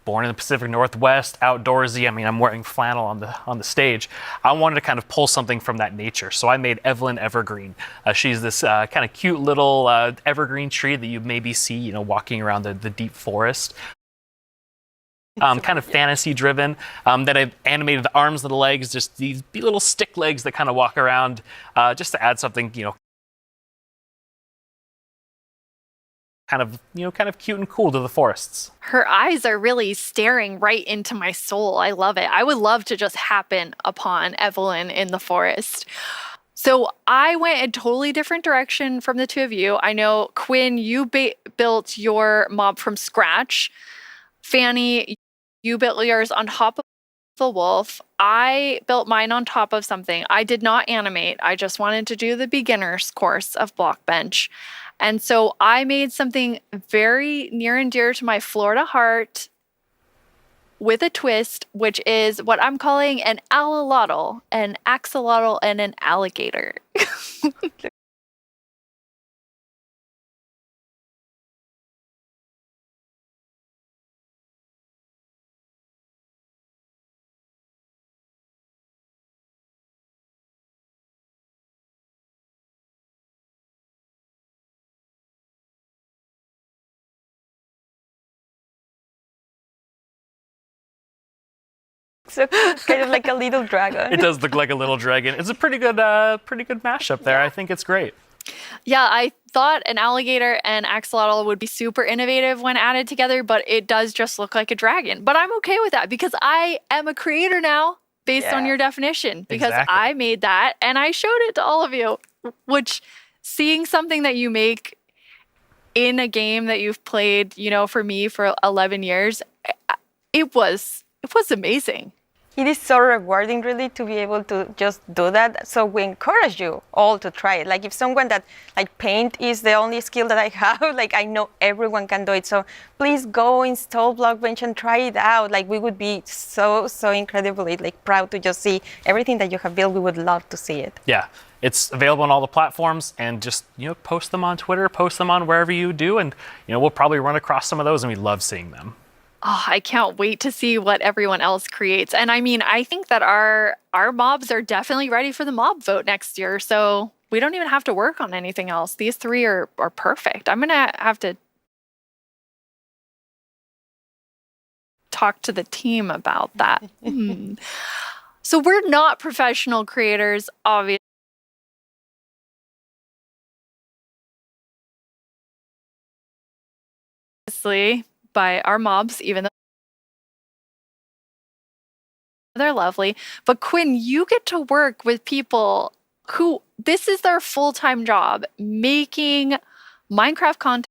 born in the Pacific Northwest, outdoorsy. I mean, I'm wearing flannel on the stage. I wanted to kind of pull something from that nature. So I made Evelyn Evergreen. She's this kind of cute little evergreen tree that you maybe see, walking around the deep forest. Kind of fantasy driven. Then I've animated the arms and the legs, just these little stick legs that kind of walk around, just to add something, kind of cute and cool to the forests. Her eyes are really staring right into my soul. I love it. I would love to just happen upon Evelyn in the forest. So I went a totally different direction from the two of you. I know, Quinn, you built your mob from scratch. Fanny, you built yours on top of the wolf. I built mine on top of something. I did not animate. I just wanted to do the beginner's course of Blockbench. And so I made something very near and dear to my Florida heart with a twist, which is what I'm calling an axolotl, and an alligator. So kind of like a little dragon. It does look like a little dragon. It's a pretty good mashup there. I think it's great. Yeah, I thought an alligator and axolotl would be super innovative when added together, but it does just look like a dragon. But I'm okay with that because I am a creator now based on your definition, because I made that and I showed it to all of you, which seeing something that you make in a game that you've played, for me for 11 years, it was amazing. It is so rewarding, really, to be able to just do that. So we encourage you all to try it. Like if someone that paint is the only skill that I have, I know everyone can do it. So please go install Blockbench and try it out. We would be so incredibly proud to just see everything that you have built. We would love to see it. Yeah. It's available on all the platforms, and just post them on Twitter, post them on wherever you do, and we'll probably run across some of those, and we love seeing them. Oh, I can't wait to see what everyone else creates. And I mean, I think that our mobs are definitely ready for the mob vote next year. So we don't even have to work on anything else. These three are perfect. I'm going to have to talk to the team about that. So we're not professional creators, obviously. By our mobs, even though they're lovely. But Quinn, you get to work with people who this is their full-time job, making Minecraft content.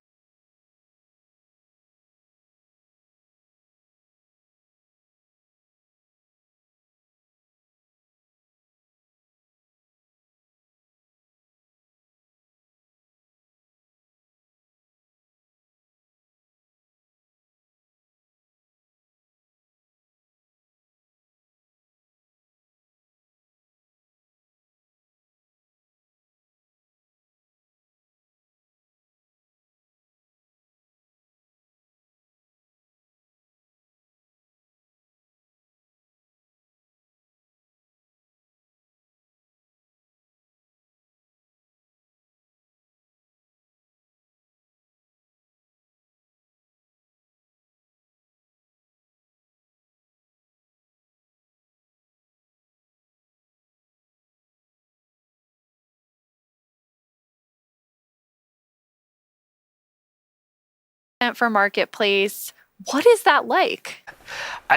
For Marketplace. What is that like?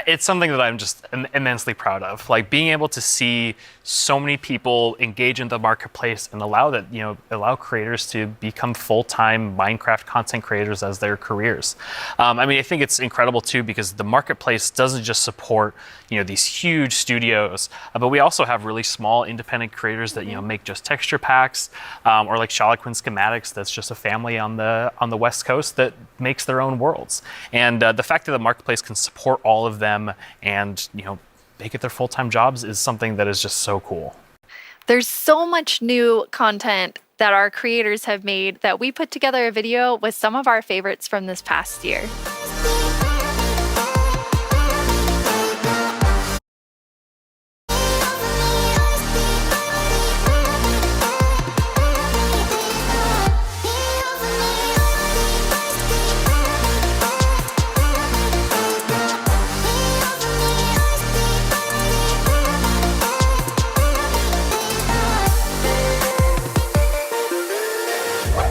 It's something that I'm just immensely proud of. Like being able to see so many people engage in the marketplace and allow creators to become full-time Minecraft content creators as their careers. I mean, I think it's incredible too because the marketplace doesn't just support these huge studios, but we also have really small independent creators that make just texture packs, or like Shalaquin Schematics. That's just a family on the West Coast that makes their own worlds. And the fact that the marketplace can support all of them and make it their full-time jobs is something that is just so cool. There's so much new content that our creators have made that we put together a video with some of our favorites from this past year.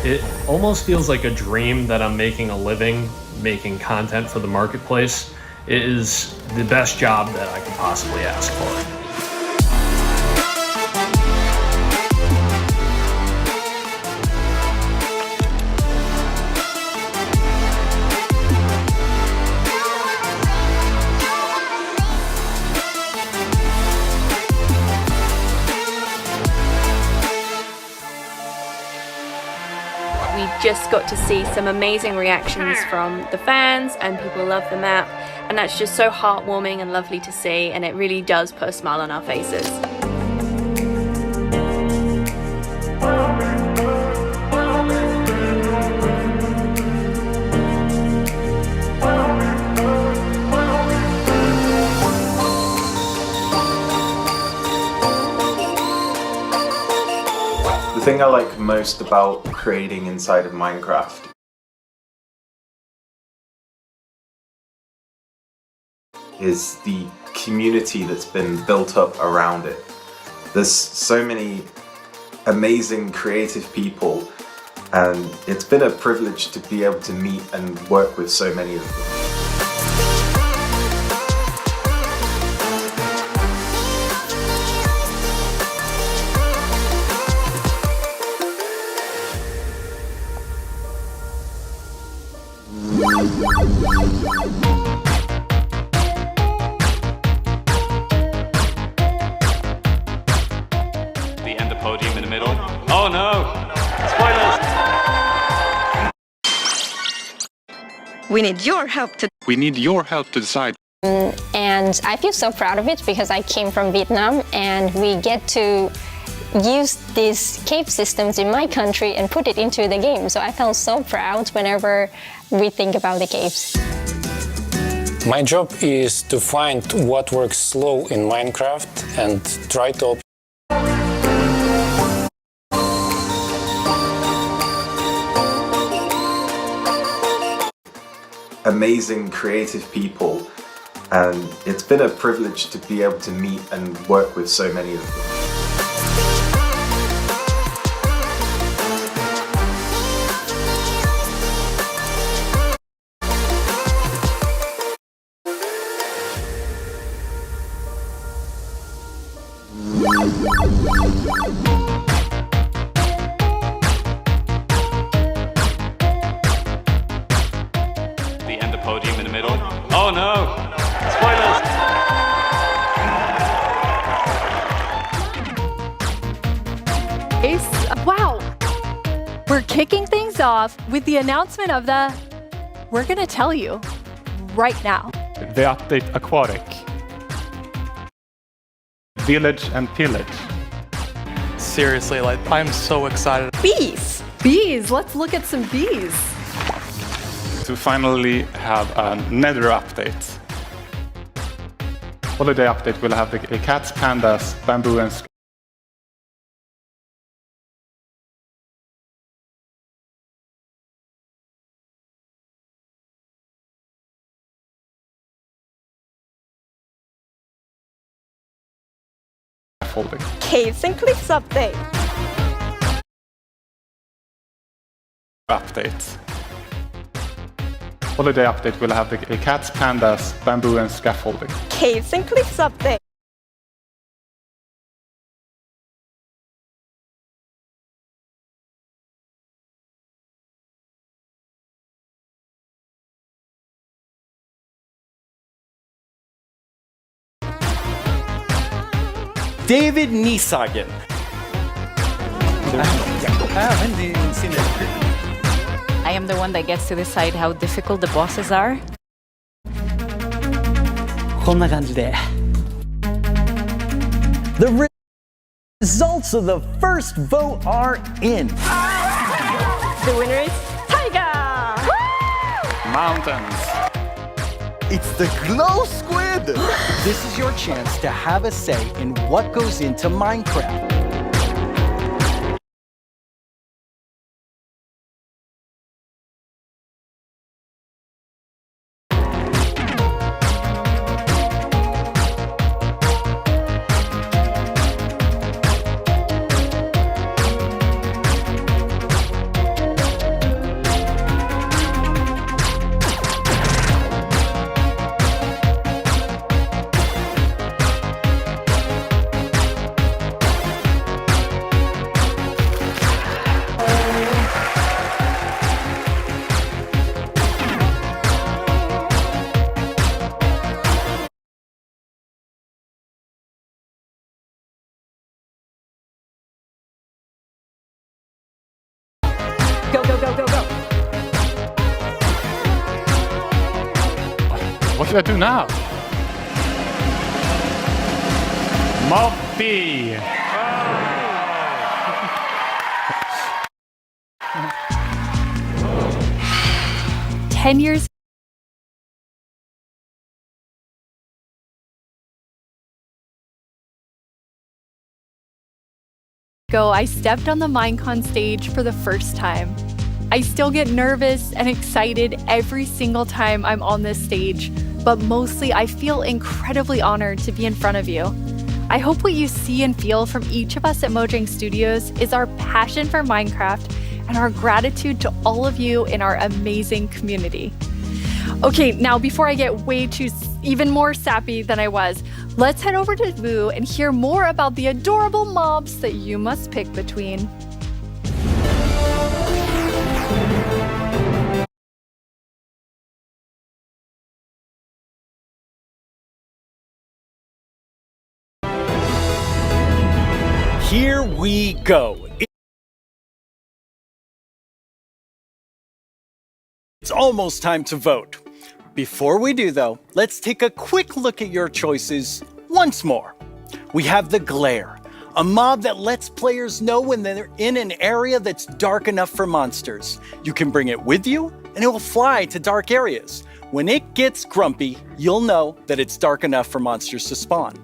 It almost feels like a dream that I'm making a living making content for the marketplace. It is the best job that I could possibly ask for. We just got to see some amazing reactions from the fans, and people love the map, and that's just so heartwarming and lovely to see, and it really does put a smile on our faces. The thing I like most about creating inside of Minecraft is the community that's been built up around it. There's so many amazing creative people, and it's been a privilege to be able to meet and work with so many of them. The end of podium in the middle. Oh no! Spoilers! We need your help to decide. And I feel so proud of it because I came from Vietnam and we get to use these cave systems in my country and put it into the game. So I felt so proud whenever we think about the caves. My job is to find what works slow in Minecraft and try to amazing creative people, and it's been a privilege to be able to meet and work with so many of them. The ender podium in the middle. Oh no! Spoilers! Wow! We're kicking things off with the announcement of the... We're gonna tell you right now. The update Aquatic. Village and Pillage. Seriously, like, I'm so excited. Bees! Bees! Let's look at some bees. To finally have a Nether update. Holiday update will have the cats, pandas, bamboo and scaffolding. Caves and cliffs update. Update. Holiday update will have the cats, pandas, bamboo and scaffolding. Caves and cliffs update. David Niesagen. I am the one that gets to decide how difficult the bosses are. こんな感じで The results of the first vote are in. The winner is Tiger! Mountains. It's the Glow Squid! This is your chance to have a say in what goes into Minecraft. Go, go, go, go, go. What should I do now? Moppy! 10 years ago, I stepped on the Minecon stage for the first time. I still get nervous and excited every single time I'm on this stage, but mostly I feel incredibly honored to be in front of you. I hope what you see and feel from each of us at Mojang Studios is our passion for Minecraft and our gratitude to all of you in our amazing community. Okay, now before I get even more sappy than I was, let's head over to Boo and hear more about the adorable mobs that you must pick between. Here we go. It's almost time to vote. Before we do, though, let's take a quick look at your choices once more. We have the Glare, a mob that lets players know when they're in an area that's dark enough for monsters. You can bring it with you, and it will fly to dark areas. When it gets grumpy, you'll know that it's dark enough for monsters to spawn.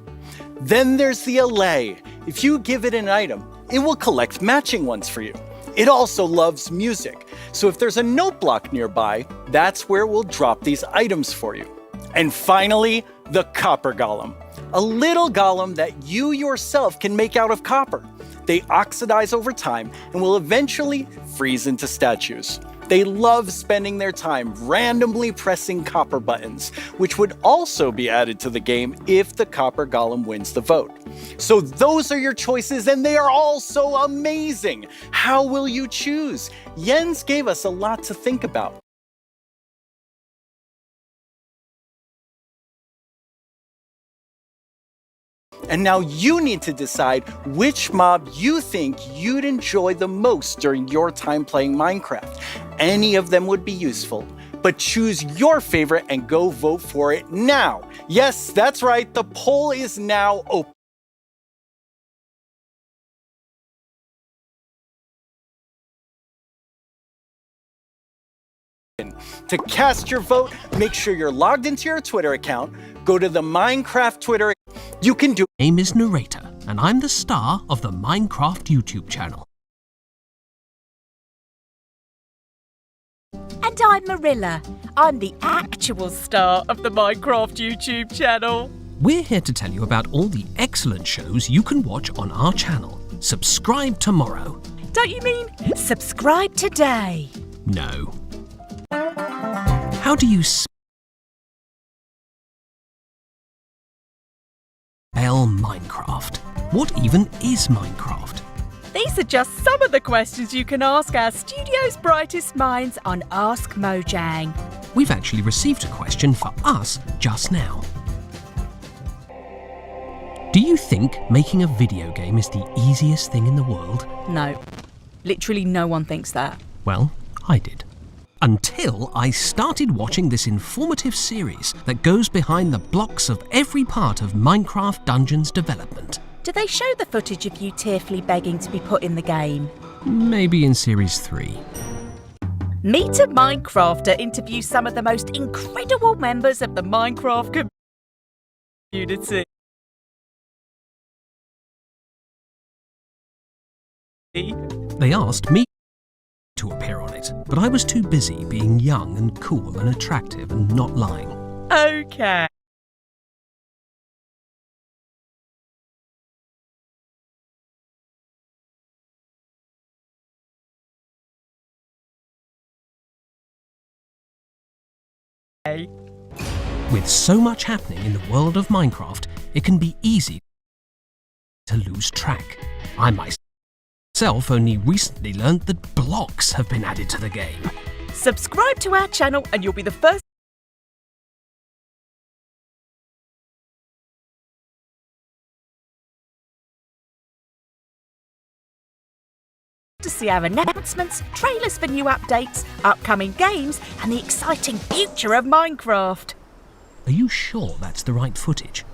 Then there's the allay. If you give it an item, it will collect matching ones for you. It also loves music, so if there's a note block nearby, that's where we'll drop these items for you. And finally, the copper golem. A little golem that you yourself can make out of copper. They oxidize over time and will eventually freeze into statues. They love spending their time randomly pressing copper buttons, which would also be added to the game if the copper golem wins the vote. So those are your choices, and they are all so amazing. How will you choose? Jens gave us a lot to think about. And now you need to decide which mob you think you'd enjoy the most during your time playing Minecraft. Any of them would be useful, but choose your favorite and go vote for it now. Yes, that's right, the poll is now open. To cast your vote, make sure you're logged into your Twitter account. Go to the Minecraft Twitter. You can do. My name is Narrator, and I'm the star of the Minecraft YouTube channel. And I'm Marilla. I'm the actual star of the Minecraft YouTube channel. We're here to tell you about all the excellent shows you can watch on our channel. Subscribe tomorrow. Don't you mean subscribe today? No. How do you spell Minecraft? What even is Minecraft? These are just some of the questions you can ask our studio's brightest minds on Ask Mojang. We've actually received a question for us just now. Do you think making a video game is the easiest thing in the world? No. Literally no one thinks that. Well, I did. Until I started watching this informative series that goes behind the blocks of every part of Minecraft Dungeons development. Do they show the footage of you tearfully begging to be put in the game? Maybe in Series 3. Meet a Minecrafter interviews some of the most incredible members of the Minecraft community. They asked me to appear on it, but I was too busy being young and cool and attractive and not lying. Okay. With so much happening in the world of Minecraft, it can be easy to lose track. I myself only recently learned that blocks have been added to the game. Subscribe to our channel and you'll be the first to see our announcements, trailers for new updates, upcoming games, and the exciting future of Minecraft. Are you sure that's the right footage?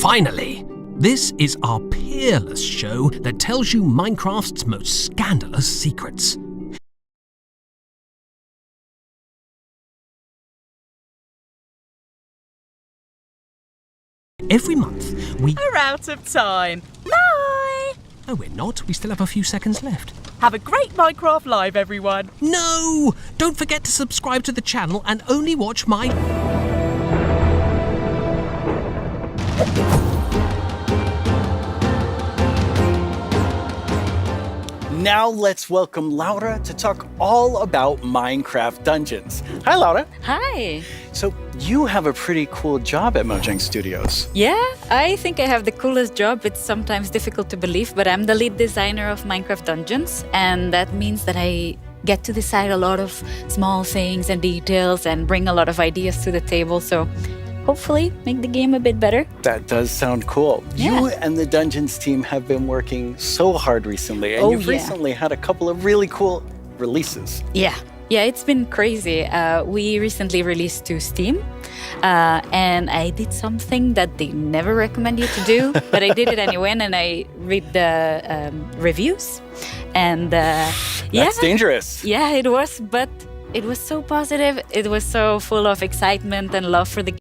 Finally! This is our peerless show that tells you Minecraft's most scandalous secrets. Every month, We're out of time. Bye! No, we're not. We still have a few seconds left. Have a great Minecraft Live, everyone. No! Don't forget to subscribe to the channel and only watch my... Now let's welcome Laura to talk all about Minecraft Dungeons. Hi, Laura. Hi. So you have a pretty cool job at Mojang Studios. Yeah, I think I have the coolest job. It's sometimes difficult to believe, but I'm the lead designer of Minecraft Dungeons, and that means that I get to decide a lot of small things and details and bring a lot of ideas to the table. So hopefully make the game a bit better. That does sound cool. Yeah. You and the Dungeons team have been working so hard recently, and you've recently had a couple of really cool releases. Yeah, it's been crazy. We recently released to Steam, and I did something that they never recommend you to do, but I did it anyway, and I read the reviews, and That's dangerous. Yeah, it was, but it was so positive. It was so full of excitement and love for the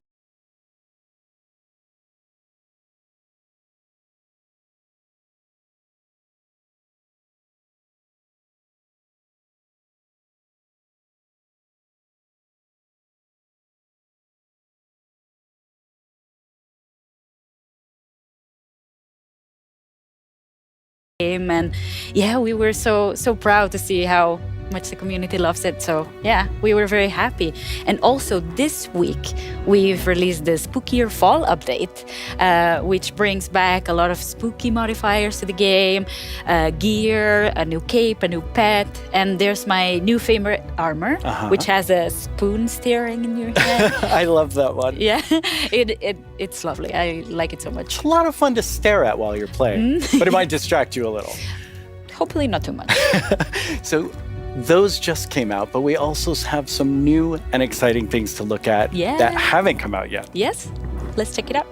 game, and yeah, we were so proud to see how much the community loves it. So yeah, we were very happy. And also this week we've released the Spookier Fall update, which brings back a lot of spooky modifiers to the game, gear, a new cape, a new pet, and there's my new favorite armor, which has a spoon steering in your head. I love that one. Yeah, it's lovely. I like it so much. It's a lot of fun to stare at while you're playing, but it might distract you a little. Hopefully not too much. So those just came out, but we also have some new and exciting things to look at that haven't come out yet. Yes, let's check it out.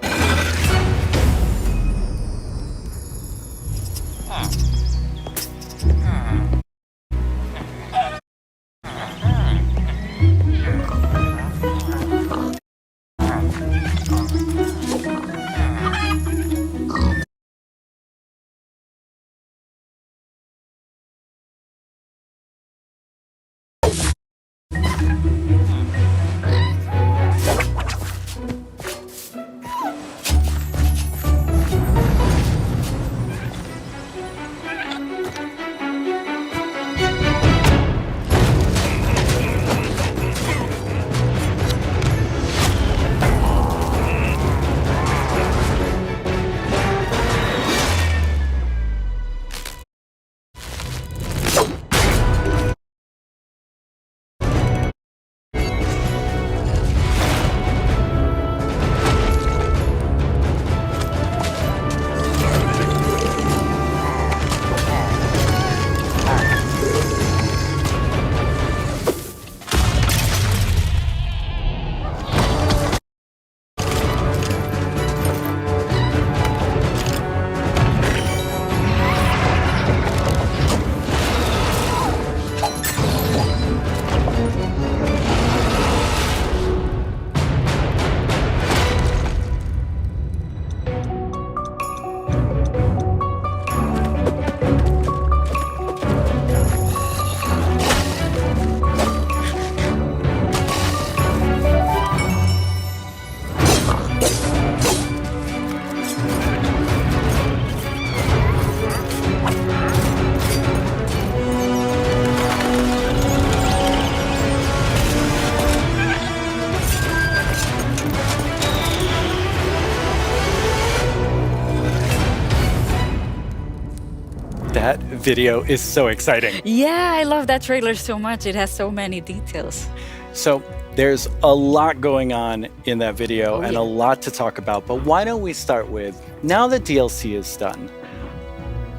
That video is so exciting. Yeah, I love that trailer so much. It has so many details. So there's a lot going on in that video and a lot to talk about, but why don't we start with, now that DLC is done,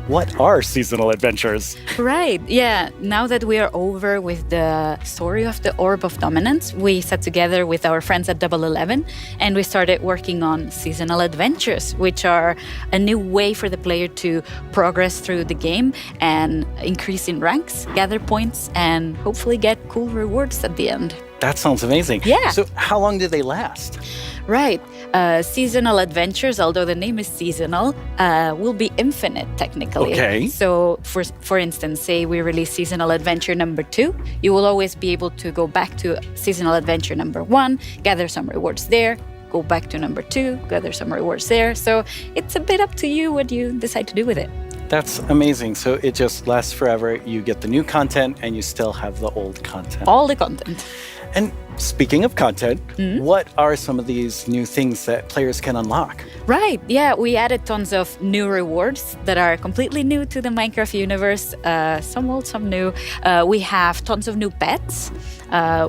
what are seasonal adventures? Right, yeah. Now that we are over with the story of the Orb of Dominance, we sat together with our friends at Double 11 and we started working on seasonal adventures, which are a new way for the player to progress through the game and increase in ranks, gather points, and hopefully get cool rewards at the end. That sounds amazing. Yeah. So how long do they last? Right. Seasonal adventures, although the name is seasonal, will be infinite technically. Okay. So for instance, say we release seasonal adventure number 2, you will always be able to go back to seasonal adventure number 1, gather some rewards there, go back to number 2, gather some rewards there. So it's a bit up to you what you decide to do with it. That's amazing. So it just lasts forever. You get the new content and you still have the old content. All the content. And speaking of content, what are some of these new things that players can unlock? Right, yeah, we added tons of new rewards that are completely new to the Minecraft universe, some old, some new. We have tons of new pets.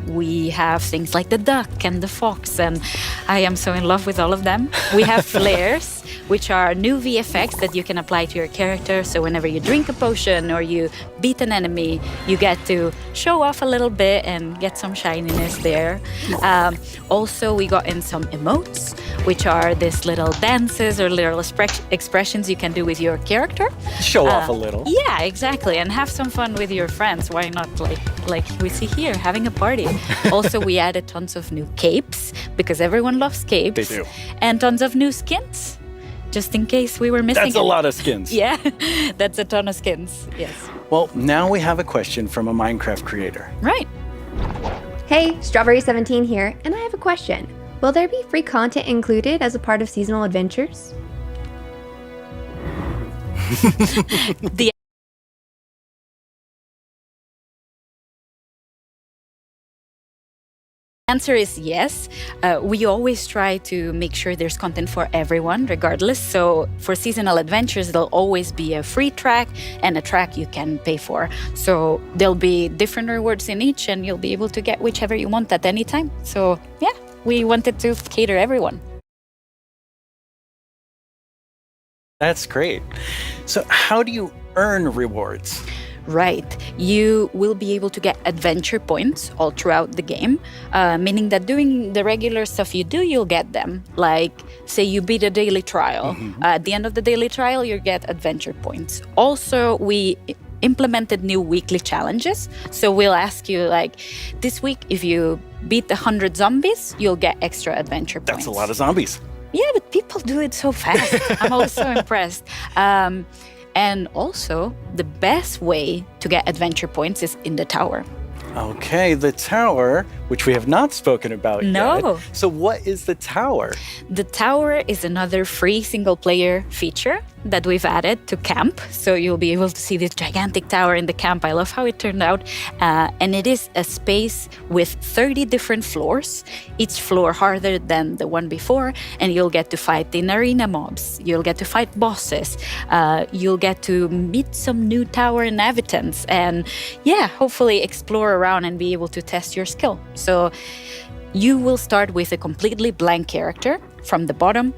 We have things like the duck and the fox, and I am so in love with all of them. We have flares, which are new VFX that you can apply to your character. So whenever you drink a potion or you beat an enemy, you get to show off a little bit and get some shininess there. Also, we got in some emotes, which are these little dances or little expressions you can do with your character. Show off a little. Yeah, exactly. And have some fun with your friends. Why not like like we see here, having a party. Also, we added tons of new capes because everyone loves capes. They do. And tons of new skins, just in case we were missing That's a lot of skins. Yeah, that's a ton of skins, yes. Well, now we have a question from a Minecraft creator. Right. Hey, Strawberry17 here, and I have a question. Will there be free content included as a part of seasonal adventures? The answer is yes. We always try to make sure there's content for everyone, regardless. So for seasonal adventures, there'll always be a free track and a track you can pay for. So there'll be different rewards in each, and you'll be able to get whichever you want at any time. So yeah, we wanted to cater everyone. That's great. So how do you earn rewards? Right. You will be able to get adventure points all throughout the game, meaning that doing the regular stuff you do, you'll get them. Like, say you beat a daily trial. At the end of the daily trial, you get adventure points. Also, we implemented new weekly challenges. So we'll ask you, like, this week, if you beat 100 zombies, you'll get extra adventure points. That's a lot of zombies. Yeah, but people do it so fast. I'm always so impressed. And also, the best way to get adventure points is in the tower. Okay, the tower, which we have not spoken about No. yet. So what is the tower? The tower is another free single-player feature that we've added to camp. So you'll be able to see this gigantic tower in the camp. I love how it turned out. And it is a space with 30 different floors, each floor harder than the one before. And you'll get to fight in arena mobs. You'll get to fight bosses. You'll get to meet some new tower inhabitants. And yeah, hopefully explore around and be able to test your skill. So you will start with a completely blank character from the bottom,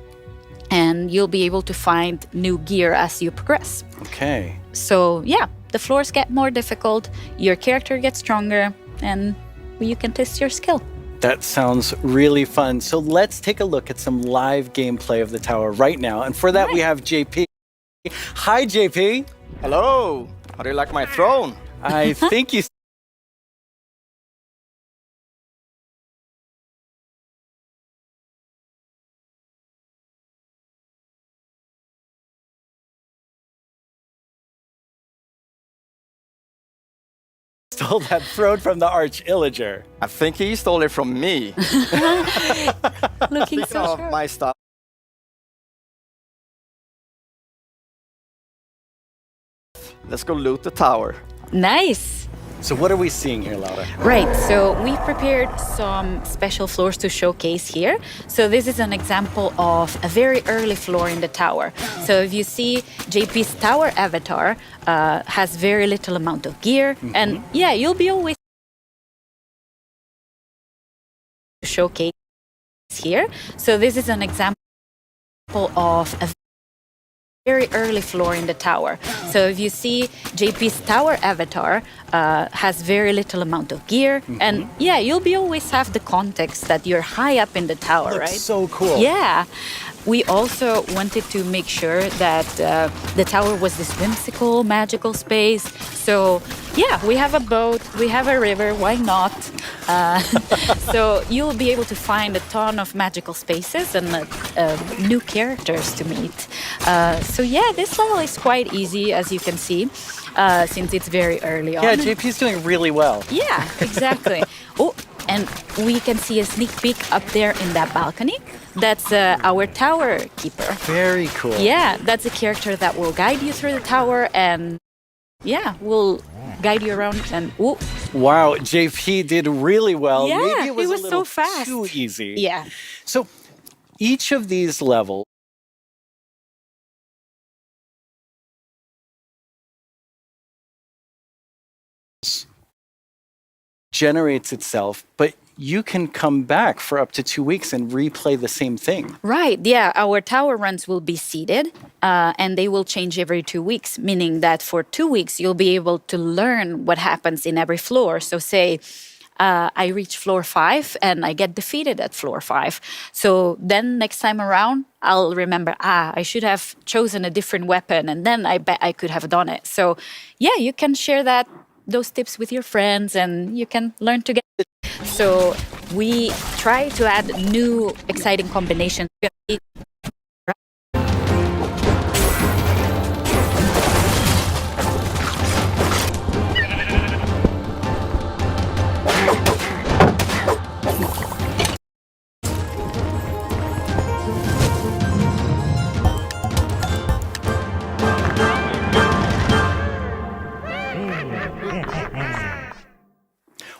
and you'll be able to find new gear as you progress. Okay. So yeah, the floors get more difficult, your character gets stronger, and you can test your skill. That sounds really fun. So let's take a look at some live gameplay of the tower right now. And for that, we have JP. Hi, JP. Hello. How do you like my throne? I think you... stole that throne from the Arch-Illager. I think he stole it from me. Looking Speaking so of sure. my stuff. Let's go loot the tower. Nice. So what are we seeing here, Laura? Right, so we prepared some special floors to showcase here. So this is an example of a very early floor in the tower. So if you see JP's tower avatar has very little amount of gear. And yeah, you'll be always showcase here. So this is an example of a very early floor in the tower. So if you see JP's tower avatar has very little amount of gear. And yeah, you'll be always have the context that you're high up in the tower, Looks right? so cool. Yeah. We also wanted to make sure that the tower was this whimsical, magical space. So yeah, we have a boat, we have a river, why not? So you'll be able to find a ton of magical spaces and new characters to meet. So yeah, this level is quite easy, as you can see, since it's very early on. Yeah, JP's doing really well. Yeah, exactly. Oh, and we can see a sneak peek up there in that balcony. That's our tower keeper. Very cool. Yeah, that's a character that will guide you through the tower and yeah, will guide you around and ooh. Wow, JP did really well. Yeah, Maybe it was, he was a little so fast. too easy. Yeah. So each of these levels generates itself, but you can come back for up to 2 weeks and replay the same thing. Right, yeah. Our tower runs will be seeded and they will change every 2 weeks, meaning that for 2 weeks, you'll be able to learn what happens in every floor. So say I reach floor 5 and I get defeated at floor 5. So then next time around, I'll remember, I should have chosen a different weapon and then I bet I could have done it. So yeah, you can share that those tips with your friends and you can learn together. So we try to add new exciting combinations.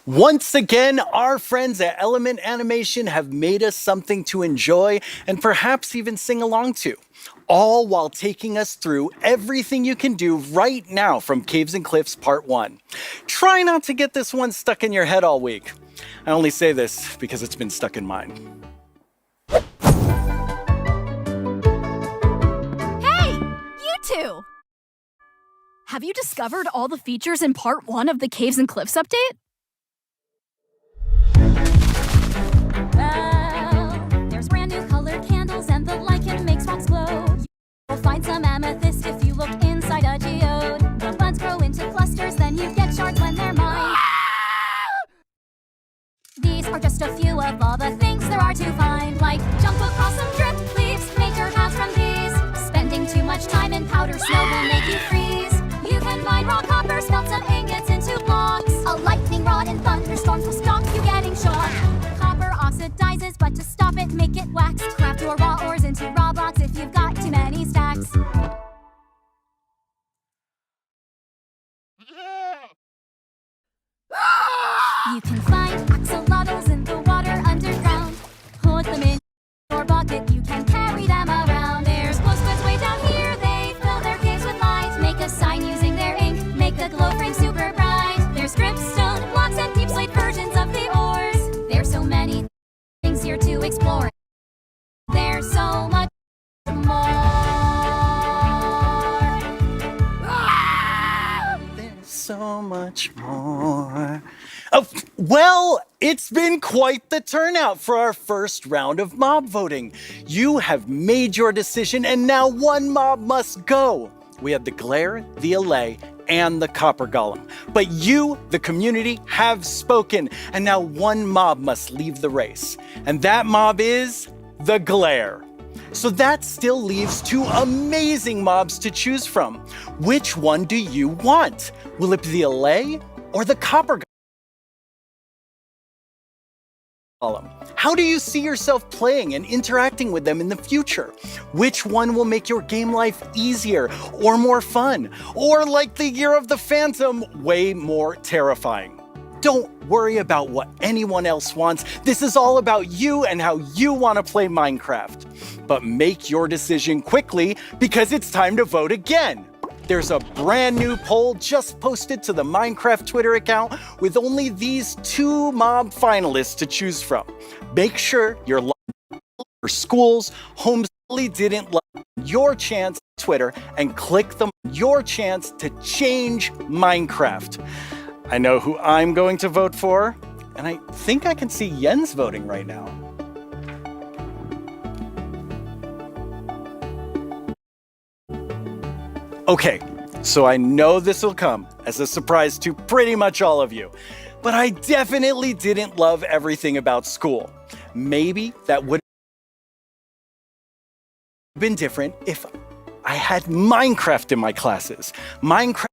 Once again, our friends at Element Animation have made us something to enjoy and perhaps even sing along to, all while taking us through everything you can do right now from Caves and Cliffs Part 1. Try not to get this one stuck in your head all week. I only say this because it's been stuck in mine. Hey, you two! Have you discovered all the features in Part 1 of the Caves and Cliffs update? There's brand new colored candles and the lichen makes rocks glow. You'll find some amethyst if you look inside a geode. The buds grow into clusters, then you get shards when they're mined. These are just a few of all the things there are to find, like jump across some drift leaves, make your paths from these. Spending too much time in powder snow will make you freeze. You can mine raw copper, smelt some ingots into blocks. A lightning rod and thunderstorms will stop you getting shocked. Copper oxidizes, but to stop it, make it wax. Craft your raw ores into raw blocks if you've got too many stacks. You can find axolotls in the water underground. Put them in your bucket, you can carry them around. There's glow squids way down here, they fill their caves with light. Make a sign using their ink, make the glow frame super bright. There's dripstone blocks and deep slate versions of the ores. There's so many things here to explore. There's so much more. There's so much more. Oh, well, it's been quite the turnout for our first round of mob voting. You have made your decision and now one mob must go. We have the Glare, the Allay, and the Copper Golem. But you, the community, have spoken, and now one mob must leave the race. And that mob is the Glare. So that still leaves two amazing mobs to choose from. Which one do you want? Will it be the Allay or the Copper Golem? How do you see yourself playing and interacting with them in the future? Which one will make your game life easier or more fun? Or like the Year of the Phantom, way more terrifying? Don't worry about what anyone else wants. This is all about you and how you want to play Minecraft. But make your decision quickly because it's time to vote again. There's a brand new poll just posted to the Minecraft Twitter account with only these two mob finalists to choose from. Make sure you're logged for schools, homes really didn't love your chance on Twitter and click the your chance to change Minecraft. I know who I'm going to vote for, and I think I can see Jens voting right now. Okay, so I know this will come as a surprise to pretty much all of you, but I definitely didn't love everything about school. Maybe that would have been different if I had Minecraft in my classes. Minecraft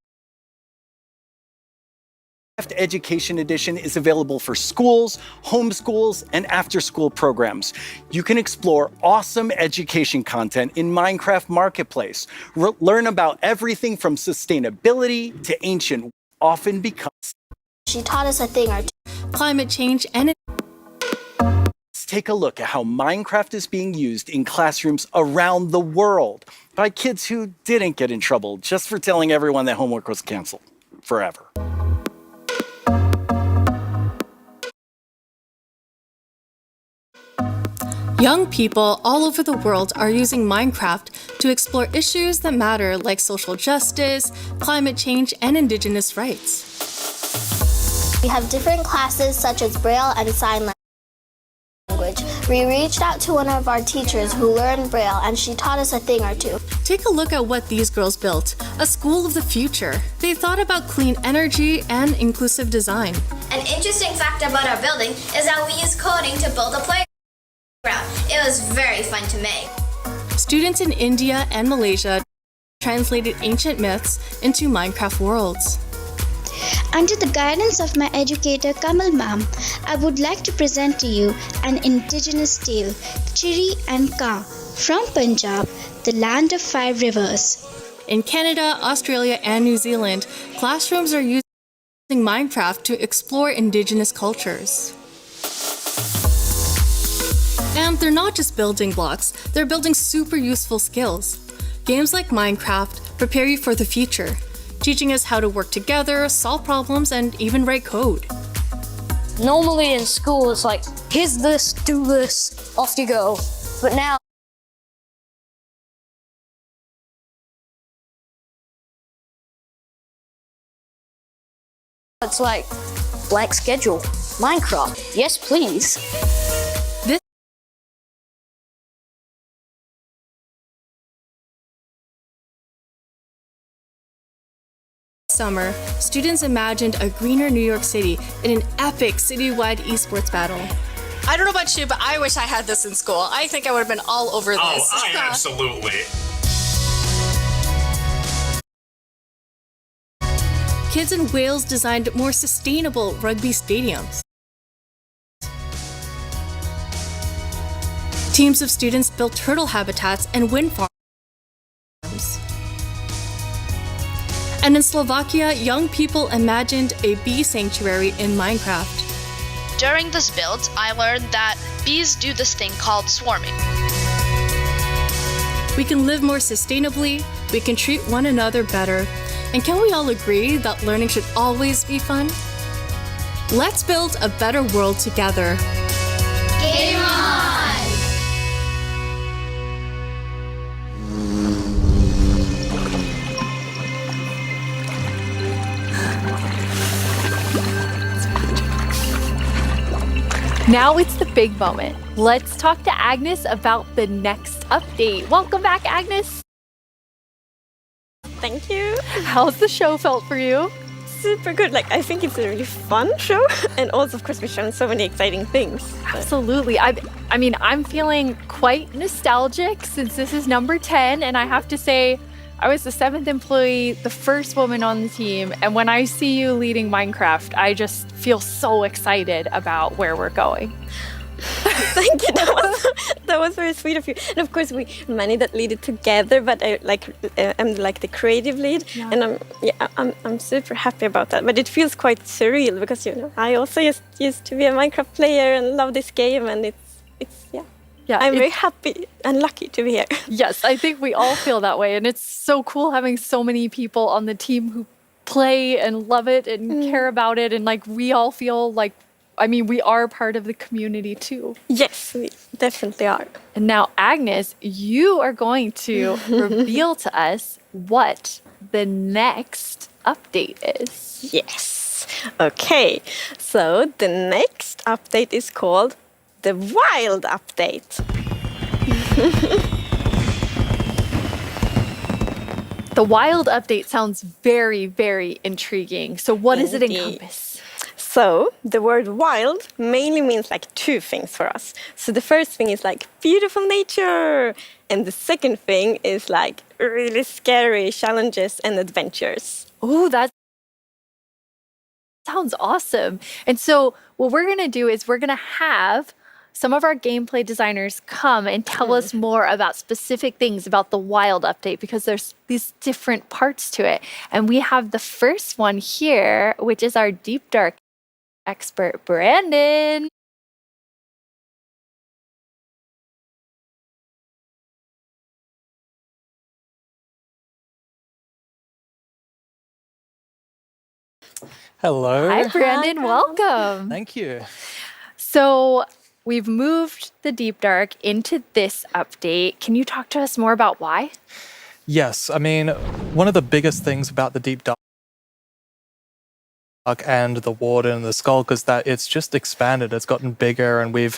Education Edition is available for schools, homeschools, and after-school programs. You can explore awesome education content in Minecraft Marketplace. Learn about everything from sustainability to ancient, often becomes. She taught us a thing or two. Climate change and Let's take a look at how Minecraft is being used in classrooms around the world by kids who didn't get in trouble just for telling everyone that homework was canceled forever. Young people all over the world are using Minecraft to explore issues that matter like social justice, climate change, and indigenous rights. we have different classes such as Braille and Sign Language. We reached out to one of our teachers who learned Braille and she taught us a thing or two. Take a look at what these girls built, a school of the future. They thought about clean energy and inclusive design. An interesting fact about our building is that we use coding to build a playground. It was very fun to make. Students in India and Malaysia translated ancient myths into Minecraft worlds. Under the guidance of my educator Kamal ma'am, I would like to present to you an indigenous tale, Chiri and Ka, from Punjab, the land of 5 rivers. In Canada, Australia, and New Zealand, classrooms are using Minecraft to explore indigenous cultures. And they're not just building blocks, they're building super useful skills. Games like Minecraft prepare you for the future, teaching us how to work together, solve problems, and even write code. Normally in school, it's like, here's this, do this, off you go. But now, it's like, blank schedule, Minecraft, yes please. Summer, students imagined a greener New York City in an epic citywide esports battle. I don't know about you, but I wish I had this in school. I think I would have been all over this. Oh, absolutely. Kids in Wales designed more sustainable rugby stadiums. Teams of students built turtle habitats and wind farms. And in Slovakia, young people imagined a bee sanctuary in Minecraft. During this build, I learned that bees do this thing called swarming. We can live more sustainably, we can treat one another better, and can we all agree that learning should always be fun? Let's build a better world together. Game on! Now it's the big moment. Let's talk to Agnes about the next update. Welcome back, Agnes. Thank you. How's the show felt for you? Super good. Like, I think it's a really fun show. And also, of course, we've shown so many exciting things. Absolutely. I mean, I'm feeling quite nostalgic since this is number 10. And I have to say, I was the 7th employee, the first woman on the team. And when I see you leading Minecraft, I just feel so excited about where we're going. Thank you. That was very sweet of you. And of course, we many that lead it together, but I'm like the creative lead, and I'm super happy about that. But it feels quite surreal because I also used to be a Minecraft player and love this game, and I'm very happy and lucky to be here. Yes, I think we all feel that way, and it's so cool having so many people on the team who play and love it and care about it, and like we all feel like. I mean, we are part of the community too. Yes, we definitely are. And now, Agnes, you are going to reveal to us what the next update is. Yes. Okay. So the next update is called the Wild Update. The Wild Update sounds very, very intriguing. So what does it encompass? So the word wild mainly means like two things for us. So the first thing is like beautiful nature. And the second thing is like really scary challenges and adventures. Oh, that sounds awesome. And so what we're going to do is we're going to have some of our gameplay designers come and tell us more about specific things about the Wild Update because there's these different parts to it. And we have the first one here, which is our Deep Dark expert, Brandon. Hello. Hi, Brandon. Welcome. Thank you. So we've moved the Deep Dark into this update. Can you talk to us more about why? Yes, I mean, one of the biggest things about the Deep Dark and the warden and the skulk is that it's just expanded, it's gotten bigger, and we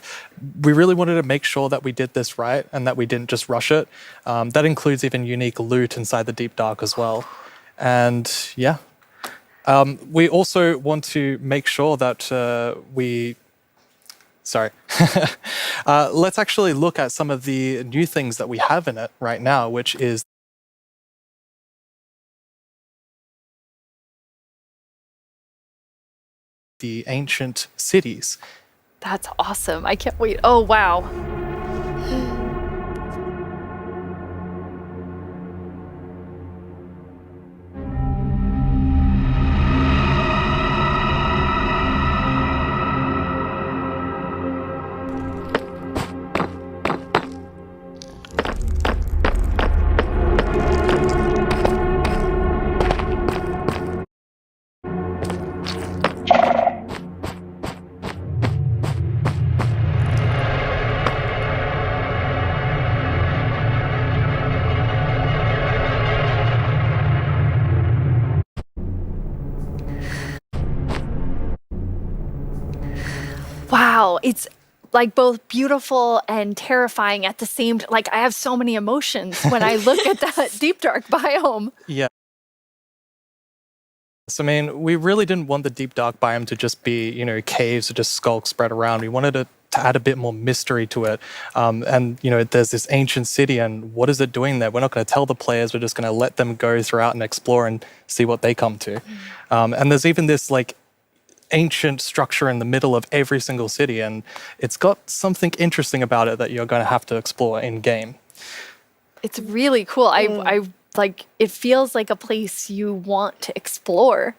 really wanted to make sure that we did this right and that we didn't just rush it. That includes even unique loot inside the Deep Dark as well. And yeah, we also want to make sure that let's actually look at some of the new things that we have in it right now, which is the ancient cities. That's awesome. I can't wait. Oh, wow. Wow, it's like both beautiful and terrifying at the same time. Like I have so many emotions when I look at that deep dark biome. Yeah. So, I mean, we really didn't want the Deep Dark biome to just be, caves or just skulks spread around. We wanted to add a bit more mystery to it. And, there's this ancient city, and what is it doing there? We're not going to tell the players. We're just going to let them go throughout and explore and see what they come to. And there's even this, ancient structure in the middle of every single city, and it's got something interesting about it that you're going to have to explore in game. It's really cool. I like it feels like a place you want to explore.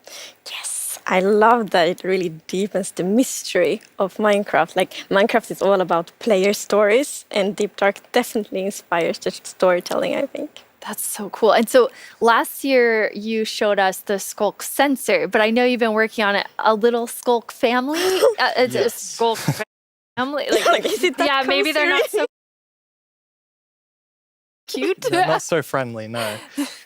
Yes, I love that it really deepens the mystery of Minecraft. Like Minecraft is all about player stories, and Deep Dark definitely inspires the storytelling, I think. That's so cool. And so last year you showed us the Skulk sensor, but I know you've been working on it. A little Skulk family? It's a Skulk family. Is it that yeah, maybe they're not so cute. They're not so friendly, no.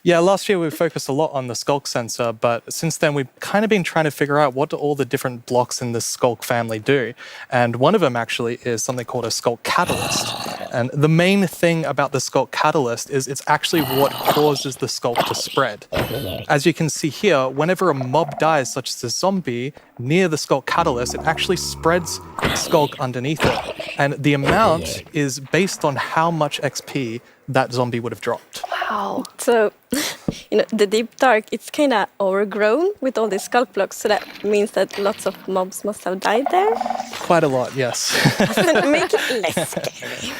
Yeah, last year we focused a lot on the Skulk sensor, but since then we've kind of been trying to figure out what do all the different blocks in the Skulk family do. And one of them actually is something called a Skulk catalyst. And the main thing about the Skulk catalyst is it's actually what causes the Skulk to spread. As you can see here, whenever a mob dies, such as a zombie, near the Skulk catalyst, it actually spreads Skulk underneath it. And the amount is based on how much XP that zombie would have dropped. Wow. So, the Deep Dark, it's kind of overgrown with all these Skulk blocks, so that means that lots of mobs must have died there. Quite a lot, yes. Doesn't make it less scary.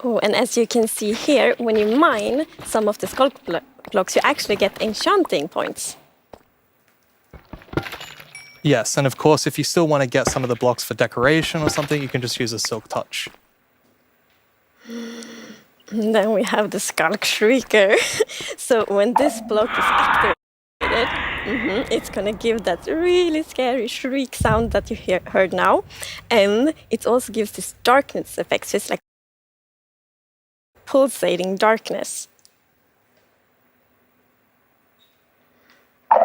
Oh, and as you can see here, when you mine some of the Skulk blocks, you actually get enchanting points. Yes, and of course, if you still want to get some of the blocks for decoration or something, you can just use a Silk Touch. And then we have the Skunk Shrieker. So when this block is activated, it's gonna give that really scary shriek sound that you heard now. And it also gives this darkness effect, so it's like pulsating darkness. You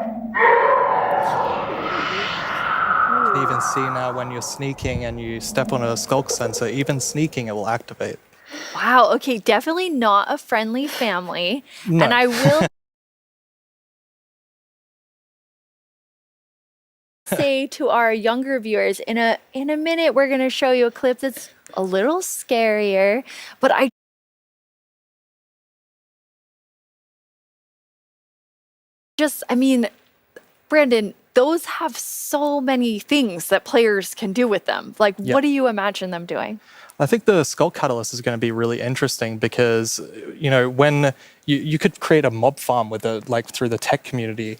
can even see now when you're sneaking and you step on a Skulk sensor, even sneaking it will activate. Wow, okay, definitely not a friendly family. No. And I will say to our younger viewers, in a minute we're going to show you a clip that's a little scarier, but Brandon, those have so many things that players can do with them. Like, Yep. what do you imagine them doing? I think the Skulk Catalyst is going to be really interesting because, when you could create a mob farm with it, like through the tech community.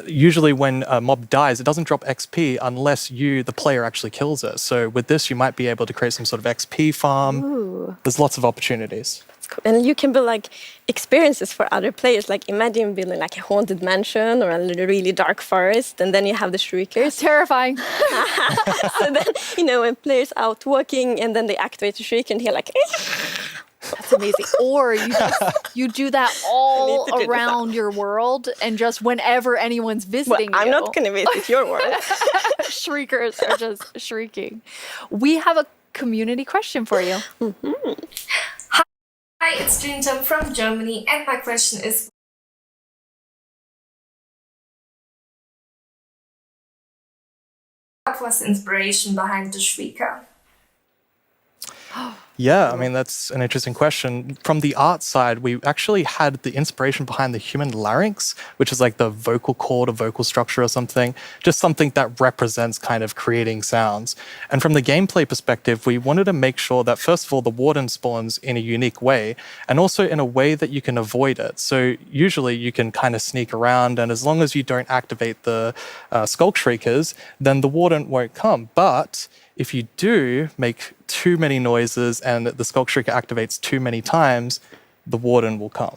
Usually when a mob dies, it doesn't drop XP unless you, the player, actually kills it. So with this, you might be able to create some sort of XP farm. Ooh. There's lots of opportunities. Cool. And you can build like experiences for other players. Like imagine building like a haunted mansion or a really dark forest, and then you have the shriekers. Terrifying. So then, when players out walking and then they activate the shrieker and hear like, That's amazing. Or you do that all around your world, and just whenever anyone's visiting I'm you, not going to visit your world. shriekers are just shrieking. We have a community question for you. Hi, it's Jinjam from Germany, and my question is, what was the inspiration behind the Shrieker? Yeah, I mean, that's an interesting question. From the art side, we actually had the inspiration behind the human larynx, which is like the vocal cord or vocal structure or something, just something that represents kind of creating sounds. And from the gameplay perspective, we wanted to make sure that, first of all, the warden spawns in a unique way, and also in a way that you can avoid it. So usually you can kind of sneak around, and as long as you don't activate the Skunk Shriekers, then the warden won't come. But if you do make too many noises and the Skunk Shrieker activates too many times, the warden will come.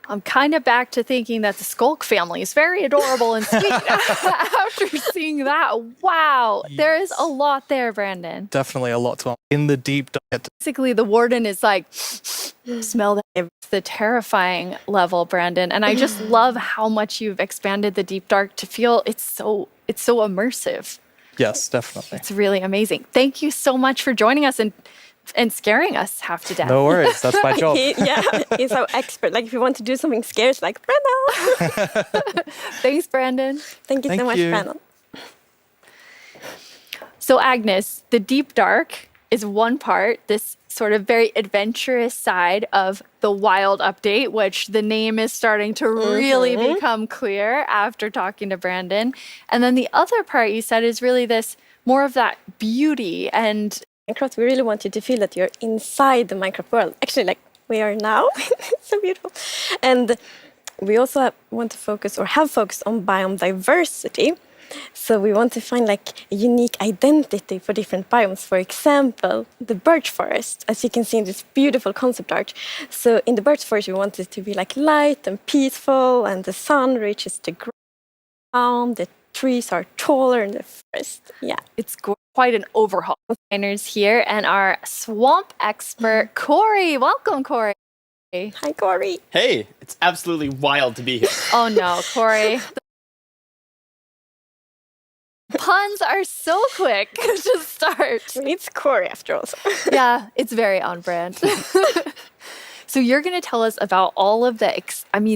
I'm kind of back to thinking that the Skulk family is very adorable and sweet after seeing that. Wow, there is a lot there, Brandon. Definitely a lot to in the deep dive. Basically, the warden is like, smell that. It's the terrifying level, Brandon. And I just love how much you've expanded the deep dark to feel it's so immersive. Yes, definitely. It's really amazing. Thank you so much for joining us and scaring us half to death. No worries, that's my job. He's so expert. Like if you want to do something scary, it's like, Brandon. Thanks, Brandon. Thank you so much, Brandon. So Agnes, the deep dark is one part, this sort of very adventurous side of the wild update, which the name is starting to really become clear after talking to Brandon. And then the other part you said is really this more of that beauty and Minecraft, we really want you to feel that you're inside the Minecraft world. Actually, like we are now. It's so beautiful. And we also want to focus or have focused on biome diversity. So we want to find like a unique identity for different biomes. For example, the birch forest, as you can see in this beautiful concept art. So in the birch forest, we want it to be like light and peaceful, and the sun reaches the ground. The trees are taller in the forest. Yeah, it's quite an overhaul. Designers here and our swamp expert, Corey. Welcome, Corey. Hi, Corey. Hey, it's absolutely wild to be here. Oh no, Corey. Puns are so quick to start. It's Corey after all. Yeah, it's very on brand. So you're going to tell us about all of the,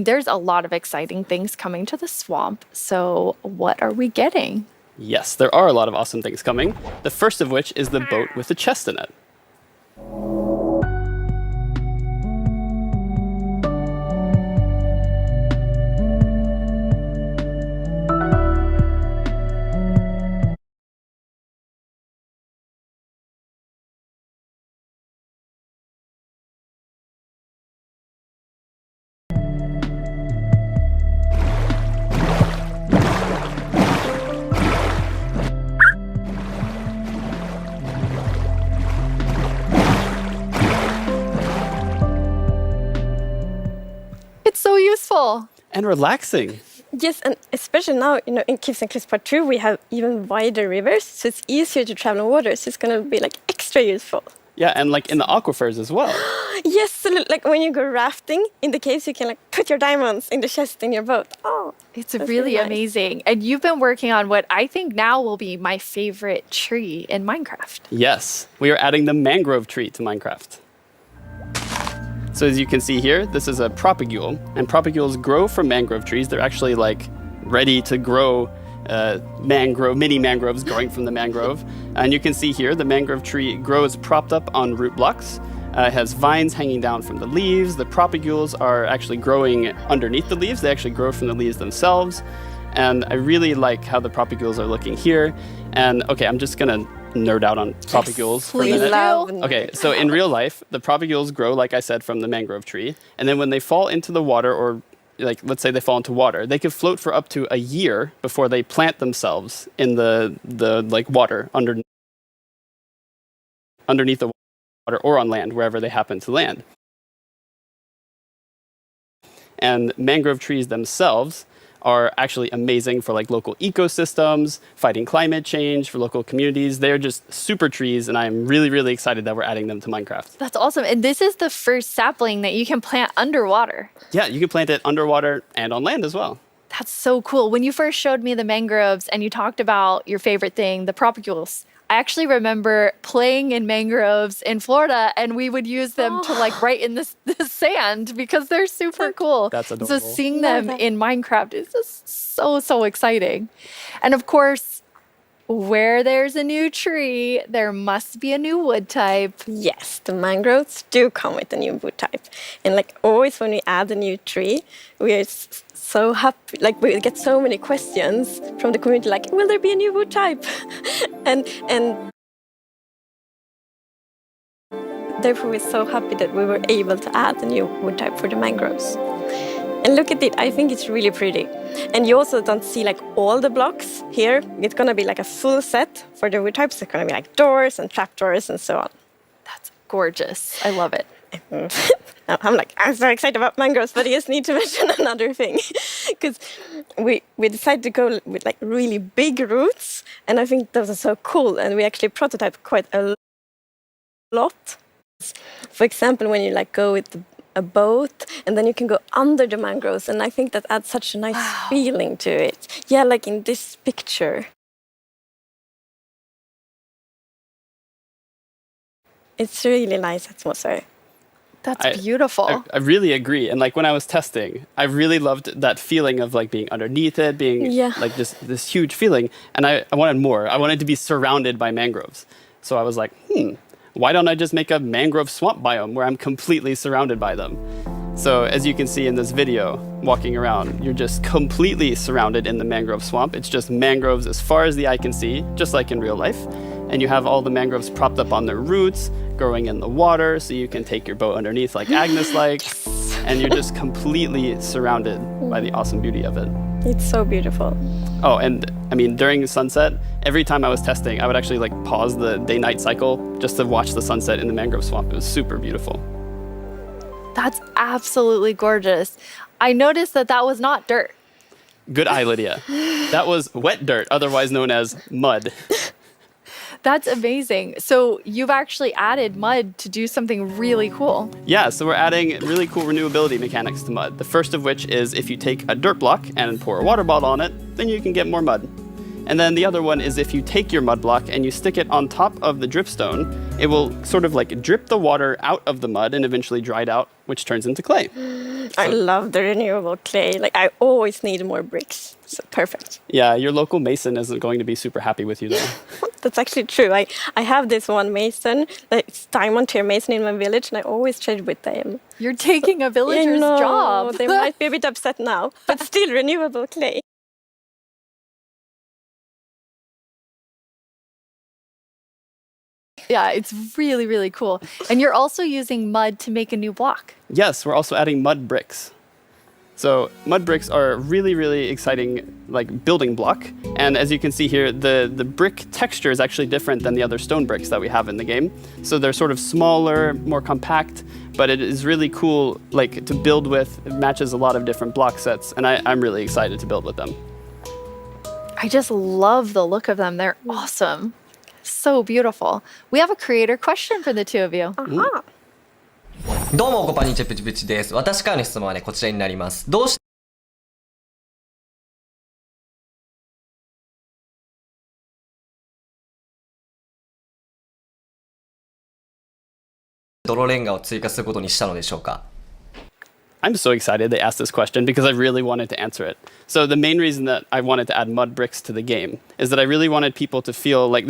there's a lot of exciting things coming to the swamp. So what are we getting? Yes, there are a lot of awesome things coming. The first of which is the boat with the chest in it. And relaxing. Yes, and especially now, in Caves and Cliffs Part 2, we have even wider rivers, so it's easier to travel on water, so it's going to be like extra useful. Yeah, and like in the aquifers as well. Yes, so like when you go rafting in the caves, you can like put your diamonds in the chest in your boat. Oh, it's that's really nice. amazing. And you've been working on what I think now will be my favorite tree in Minecraft. Yes, we are adding the mangrove tree to Minecraft. So as you can see here, this is a propagule, and propagules grow from mangrove trees. They're actually like ready to grow mini mangroves growing from the mangrove. And you can see here the mangrove tree grows propped up on root blocks. It has vines hanging down from the leaves. The propagules are actually growing underneath the leaves. They actually grow from the leaves themselves. And I really like how the propagules are looking here. And okay, I'm just gonna nerd out on propagules for a minute. Okay, so in real life, the propagules grow, like I said, from the mangrove tree. And then when they fall into the water, or like let's say they fall into water, they can float for up to a year before they plant themselves in the like water underneath the water or on land, wherever they happen to land. And mangrove trees themselves are actually amazing for like local ecosystems, fighting climate change, for local communities. They're just super trees, and I'm really, really excited that we're adding them to Minecraft. That's awesome. And this is the first sapling that you can plant underwater. Yeah, you can plant it underwater and on land as well. That's so cool. When you first showed me the mangroves and you talked about your favorite thing, the propagules, I actually remember playing in mangroves in Florida, and we would use them to like write in the sand because they're super cool. That's adorable. So seeing them in Minecraft is just so exciting. And of course, where there's a new tree, there must be a new wood type. Yes, the mangroves do come with a new wood type. And like always when we add a new tree, we are so happy. Like we get so many questions from the community like, will there be a new wood type? and therefore we're so happy that we were able to add a new wood type for the mangroves. And look at it, I think it's really pretty. And you also don't see like all the blocks here. It's gonna be like a full set for the wood types. It's gonna be like doors and trapdoors and so on. That's gorgeous. I love it. I'm so excited about mangroves, but I just need to mention another thing. Because we decided to go with like really big roots, and I think those are so cool. And we actually prototype quite a lot. For example, when you like go with a boat, and then you can go under the mangroves, and I think that adds such a nice feeling to it. Yeah, like in this picture. It's really nice atmosphere. That's beautiful. I really agree. And like when I was testing, I really loved that feeling of like being underneath it, being like just this huge feeling. And I wanted more. I wanted to be surrounded by mangroves. So I was like, why don't I just make a mangrove swamp biome where I'm completely surrounded by them? So as you can see in this video, walking around, you're just completely surrounded in the mangrove swamp. It's just mangroves as far as the eye can see, just like in real life. And you have all the mangroves propped up on their roots, growing in the water, so you can take your boat underneath like Agnes likes. And you're just completely surrounded by the awesome beauty of it. It's so beautiful. Oh, and I mean, during sunset, every time I was testing, I would actually like pause the day-night cycle just to watch the sunset in the mangrove swamp. It was super beautiful. That's absolutely gorgeous. I noticed that was not dirt. Good eye, Lydia. That was wet dirt, otherwise known as mud. That's amazing. So you've actually added mud to do something really cool. Yeah, so we're adding really cool renewability mechanics to mud. The first of which is if you take a dirt block and pour a water bottle on it, then you can get more mud. And then the other one is if you take your mud block and you stick it on top of the dripstone, it will sort of like drip the water out of the mud and eventually dry it out, which turns into clay. I love the renewable clay. Like I always need more bricks. So perfect. Yeah, your local mason isn't going to be super happy with you though. That's actually true. I have this one mason, it's diamond tier mason in my village, and I always trade with them. You're taking a villager's job. They might be a bit upset now, but still renewable clay. Yeah, it's really, really cool. And you're also using mud to make a new block. Yes, we're also adding mud bricks. So mud bricks are a really, really exciting like building block. And as you can see here, the brick texture is actually different than the other stone bricks that we have in the game. So they're sort of smaller, more compact, but it is really cool like to build with. It matches a lot of different block sets, and I'm really excited to build with them. I just love the look of them. They're awesome. So beautiful. We have a creator question for the two of you. Uh-huh. どうも、こんにちは、プチプチです。私からの質問はね、こちらになります。どうして泥レンガを追加することにしたのでしょうか? I'm so excited they asked this question because I really wanted to answer it. So the main reason that I wanted to add mud bricks to the game is that I really wanted people to feel like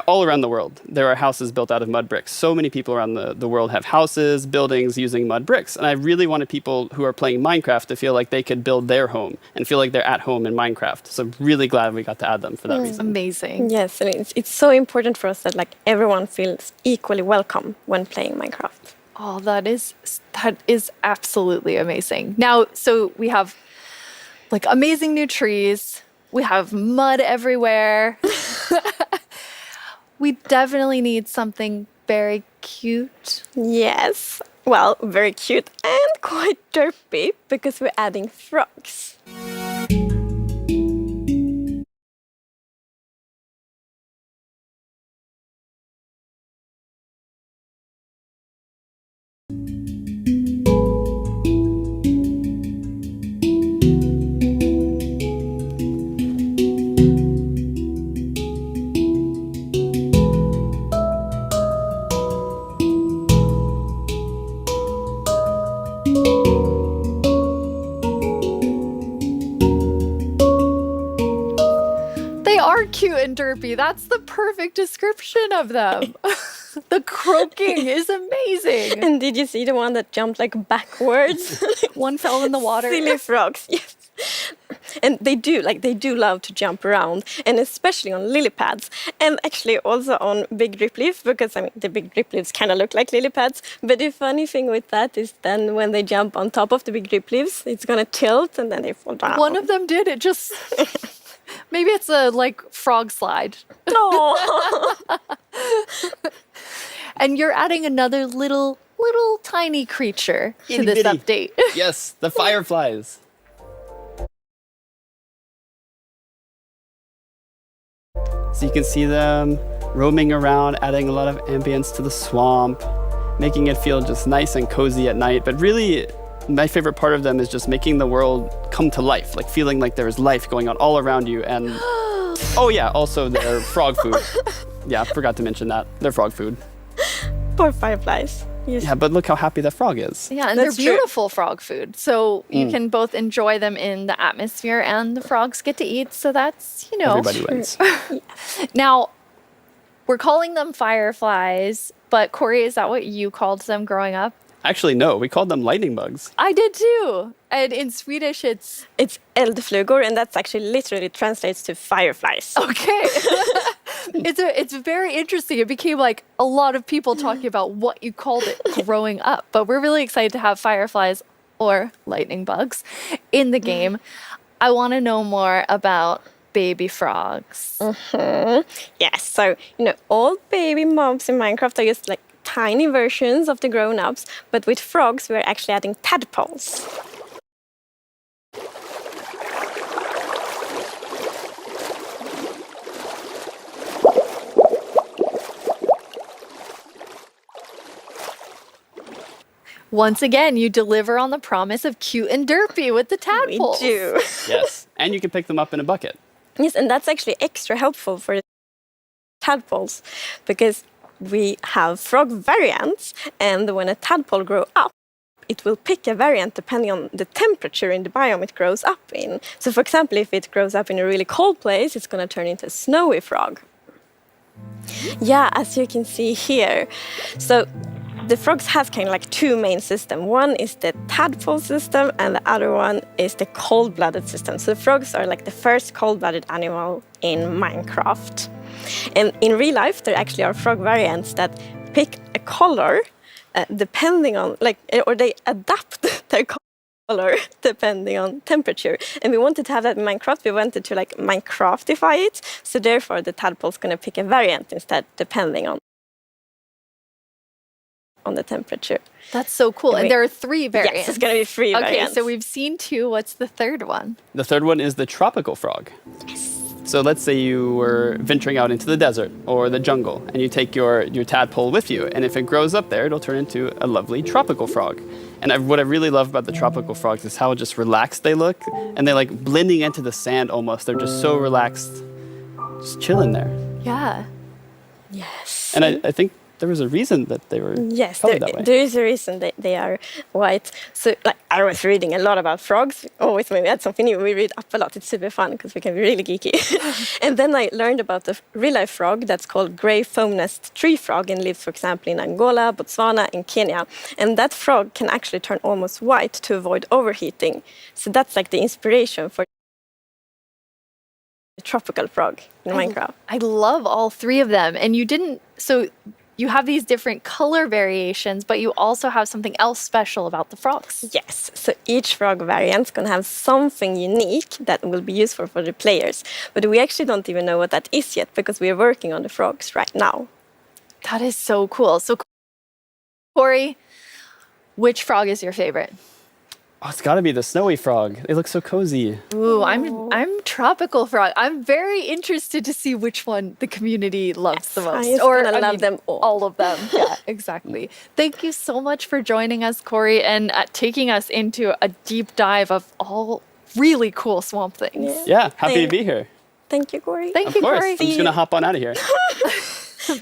all around the world, there are houses built out of mud bricks. So many people around the world have houses, buildings using mud bricks. And I really wanted people who are playing Minecraft to feel like they could build their home and feel like they're at home in Minecraft. So I'm really glad we got to add them for that reason. Amazing. Yes, I mean, it's so important for us that like everyone feels equally welcome when playing Minecraft. Oh, that is absolutely amazing. Now, so we have like amazing new trees. We have mud everywhere. We definitely need something very cute. Yes. Well, very cute and quite derpy because we're adding frogs. They are cute and derpy. That's the perfect description of them. The croaking is amazing. And did you see the one that jumped like backwards? One fell in the water. Silly frogs, yes. And they do love to jump around, and especially on lily pads, and actually also on big drip leaf, because I mean the big drip leaves kind of look like lily pads. But the funny thing with that is then when they jump on top of the big drip leaves, it's gonna tilt and then they fall down. One of them did. It just maybe it's a like frog slide. Oh. And you're adding another little tiny creature to Itty this bitty. update. Yes, the fireflies. So you can see them roaming around, adding a lot of ambience to the swamp, making it feel just nice and cozy at night. But really, my favorite part of them is just making the world come to life, like feeling like there's life going on all around you. And oh yeah, also their frog food. Yeah, I forgot to mention that. They're frog food. Poor fireflies. Yes. Yeah, but look how happy that frog is. Yeah, and That's they're beautiful frog food. So you can both enjoy them in the atmosphere and the frogs get to eat. So that's, Everybody wins. Now, we're calling them fireflies, but Corey, is that what you called them growing up? Actually, no, we called them lightning bugs. I did too. And in Swedish, it's eldflugor, and that's actually literally translates to fireflies. Okay. It's very interesting. It became like a lot of people talking about what you called it growing up. But we're really excited to have fireflies or lightning bugs in the game. I want to know more about baby frogs. Yes, so all baby mobs in Minecraft are just like tiny versions of the grown-ups, but with frogs we're actually adding tadpoles. Once again, you deliver on the promise of cute and derpy with the tadpoles. We do. Yes, and you can pick them up in a bucket. Yes, and that's actually extra helpful for the tadpoles because we have frog variants, and when a tadpole grows up, it will pick a variant depending on the temperature in the biome it grows up in. So for example, if it grows up in a really cold place, it's going to turn into a snowy frog. Yeah, as you can see here. So the frogs have kind of like two main systems. One is the tadpole system and the other one is the cold-blooded system. So the frogs are like the first cold-blooded animal in Minecraft. And in real life, there actually are frog variants that pick a color depending on, or they adapt their color color depending on temperature. And we wanted to have that in Minecraft. We wanted to like Minecraftify it. So therefore the tadpole's going to pick a variant instead depending on the temperature. That's so cool. And there are 3 variants. Yes, it's going to be 3 variants. Okay, so we've seen 2. What's the third one? The third one is the tropical frog. So let's say you were venturing out into the desert or the jungle and you take your tadpole with you, and if it grows up there, it'll turn into a lovely tropical frog. And what I really love about the tropical frogs is how just relaxed they look, and they're like blending into the sand almost. They're just so relaxed, just chilling there. Yeah. Yes. And I think there was a reason that they were colored that way. There is a reason they are white. So like I was reading a lot about frogs. Always when we had something new, we read up a lot. It's super fun because we can be really geeky. And then I learned about the real-life frog that's called grey foam nest tree frog and lives, for example, in Angola, Botswana, and Kenya. And that frog can actually turn almost white to avoid overheating. So that's like the inspiration for the tropical frog in Minecraft. I love all 3 of them. And you have these different color variations, but you also have something else special about the frogs. Yes, so each frog variant is going to have something unique that will be useful for the players. But we actually don't even know what that is yet because we are working on the frogs right now. That is so cool. So, Corey, which frog is your favorite? Oh, it's got to be the snowy frog. They look so cozy. Ooh, I'm tropical frog. I'm very interested to see which one the community loves the most. I love them all of them. Yeah, exactly. Thank you so much for joining us, Corey, and taking us into a deep dive of all really cool swamp things. Yeah, happy to be here. Thank you, Corey. Thank you, Corey. I'm just going to hop on out of here.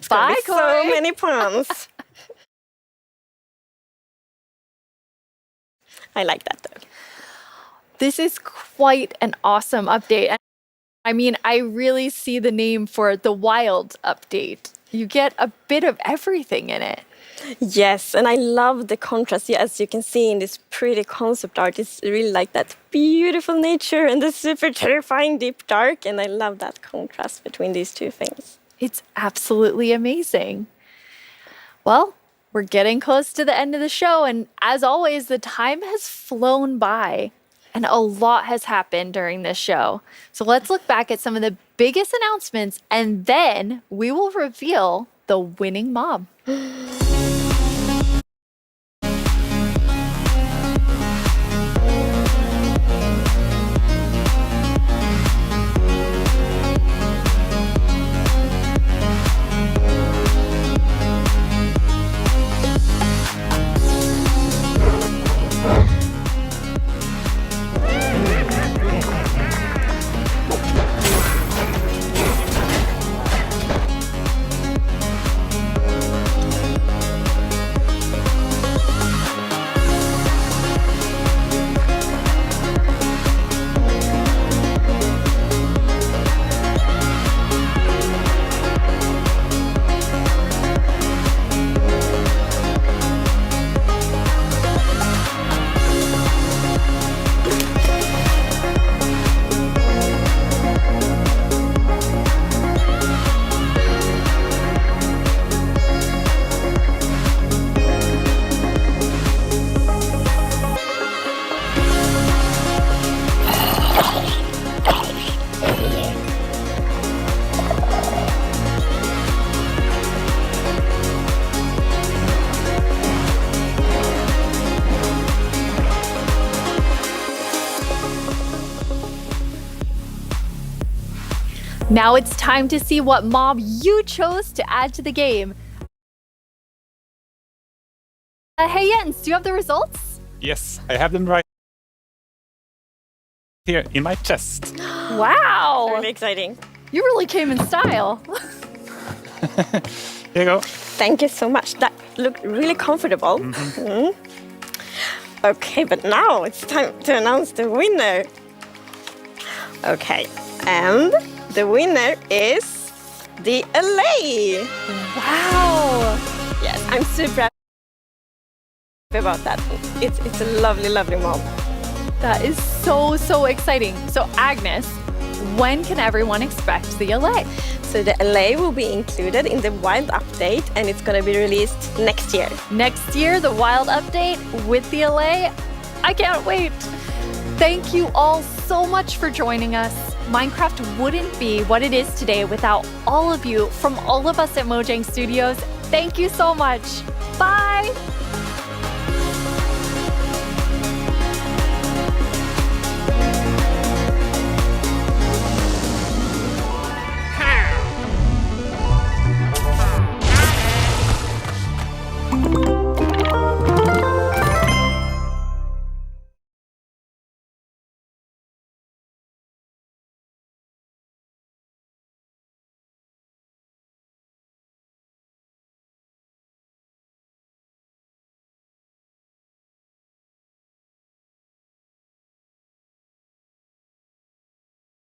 Bye, Corey. So many puns. I like that though. This is quite an awesome update. I mean, I really see the name for the Wild update. You get a bit of everything in it. Yes, and I love the contrast. Yeah, as you can see in this pretty concept art, it's really like that beautiful nature and the super terrifying deep dark. And I love that contrast between these 2 things. It's absolutely amazing. Well, we're getting close to the end of the show, and as always, the time has flown by, and a lot has happened during this show. So let's look back at some of the biggest announcements, and then we will reveal the winning mob. Now it's time to see what mob you chose to add to the game. Hey Jens, do you have the results? Yes, I have them right here in my chest. Wow! Really exciting. You really came in style. Here you go. Thank you so much. That looked really comfortable. Okay, but now it's time to announce the winner. Okay, and the winner is the LA. Wow! Yes, I'm super happy about that. It's a lovely, lovely mob. That is so exciting. So Agnes, when can everyone expect the LA? So the LA will be included in the Wild update and it's going to be released next year. Next year, the Wild update with the LA. I can't wait. Thank you all so much for joining us. Minecraft wouldn't be what it is today without all of you from all of us at Mojang Studios. Thank you so much. Bye.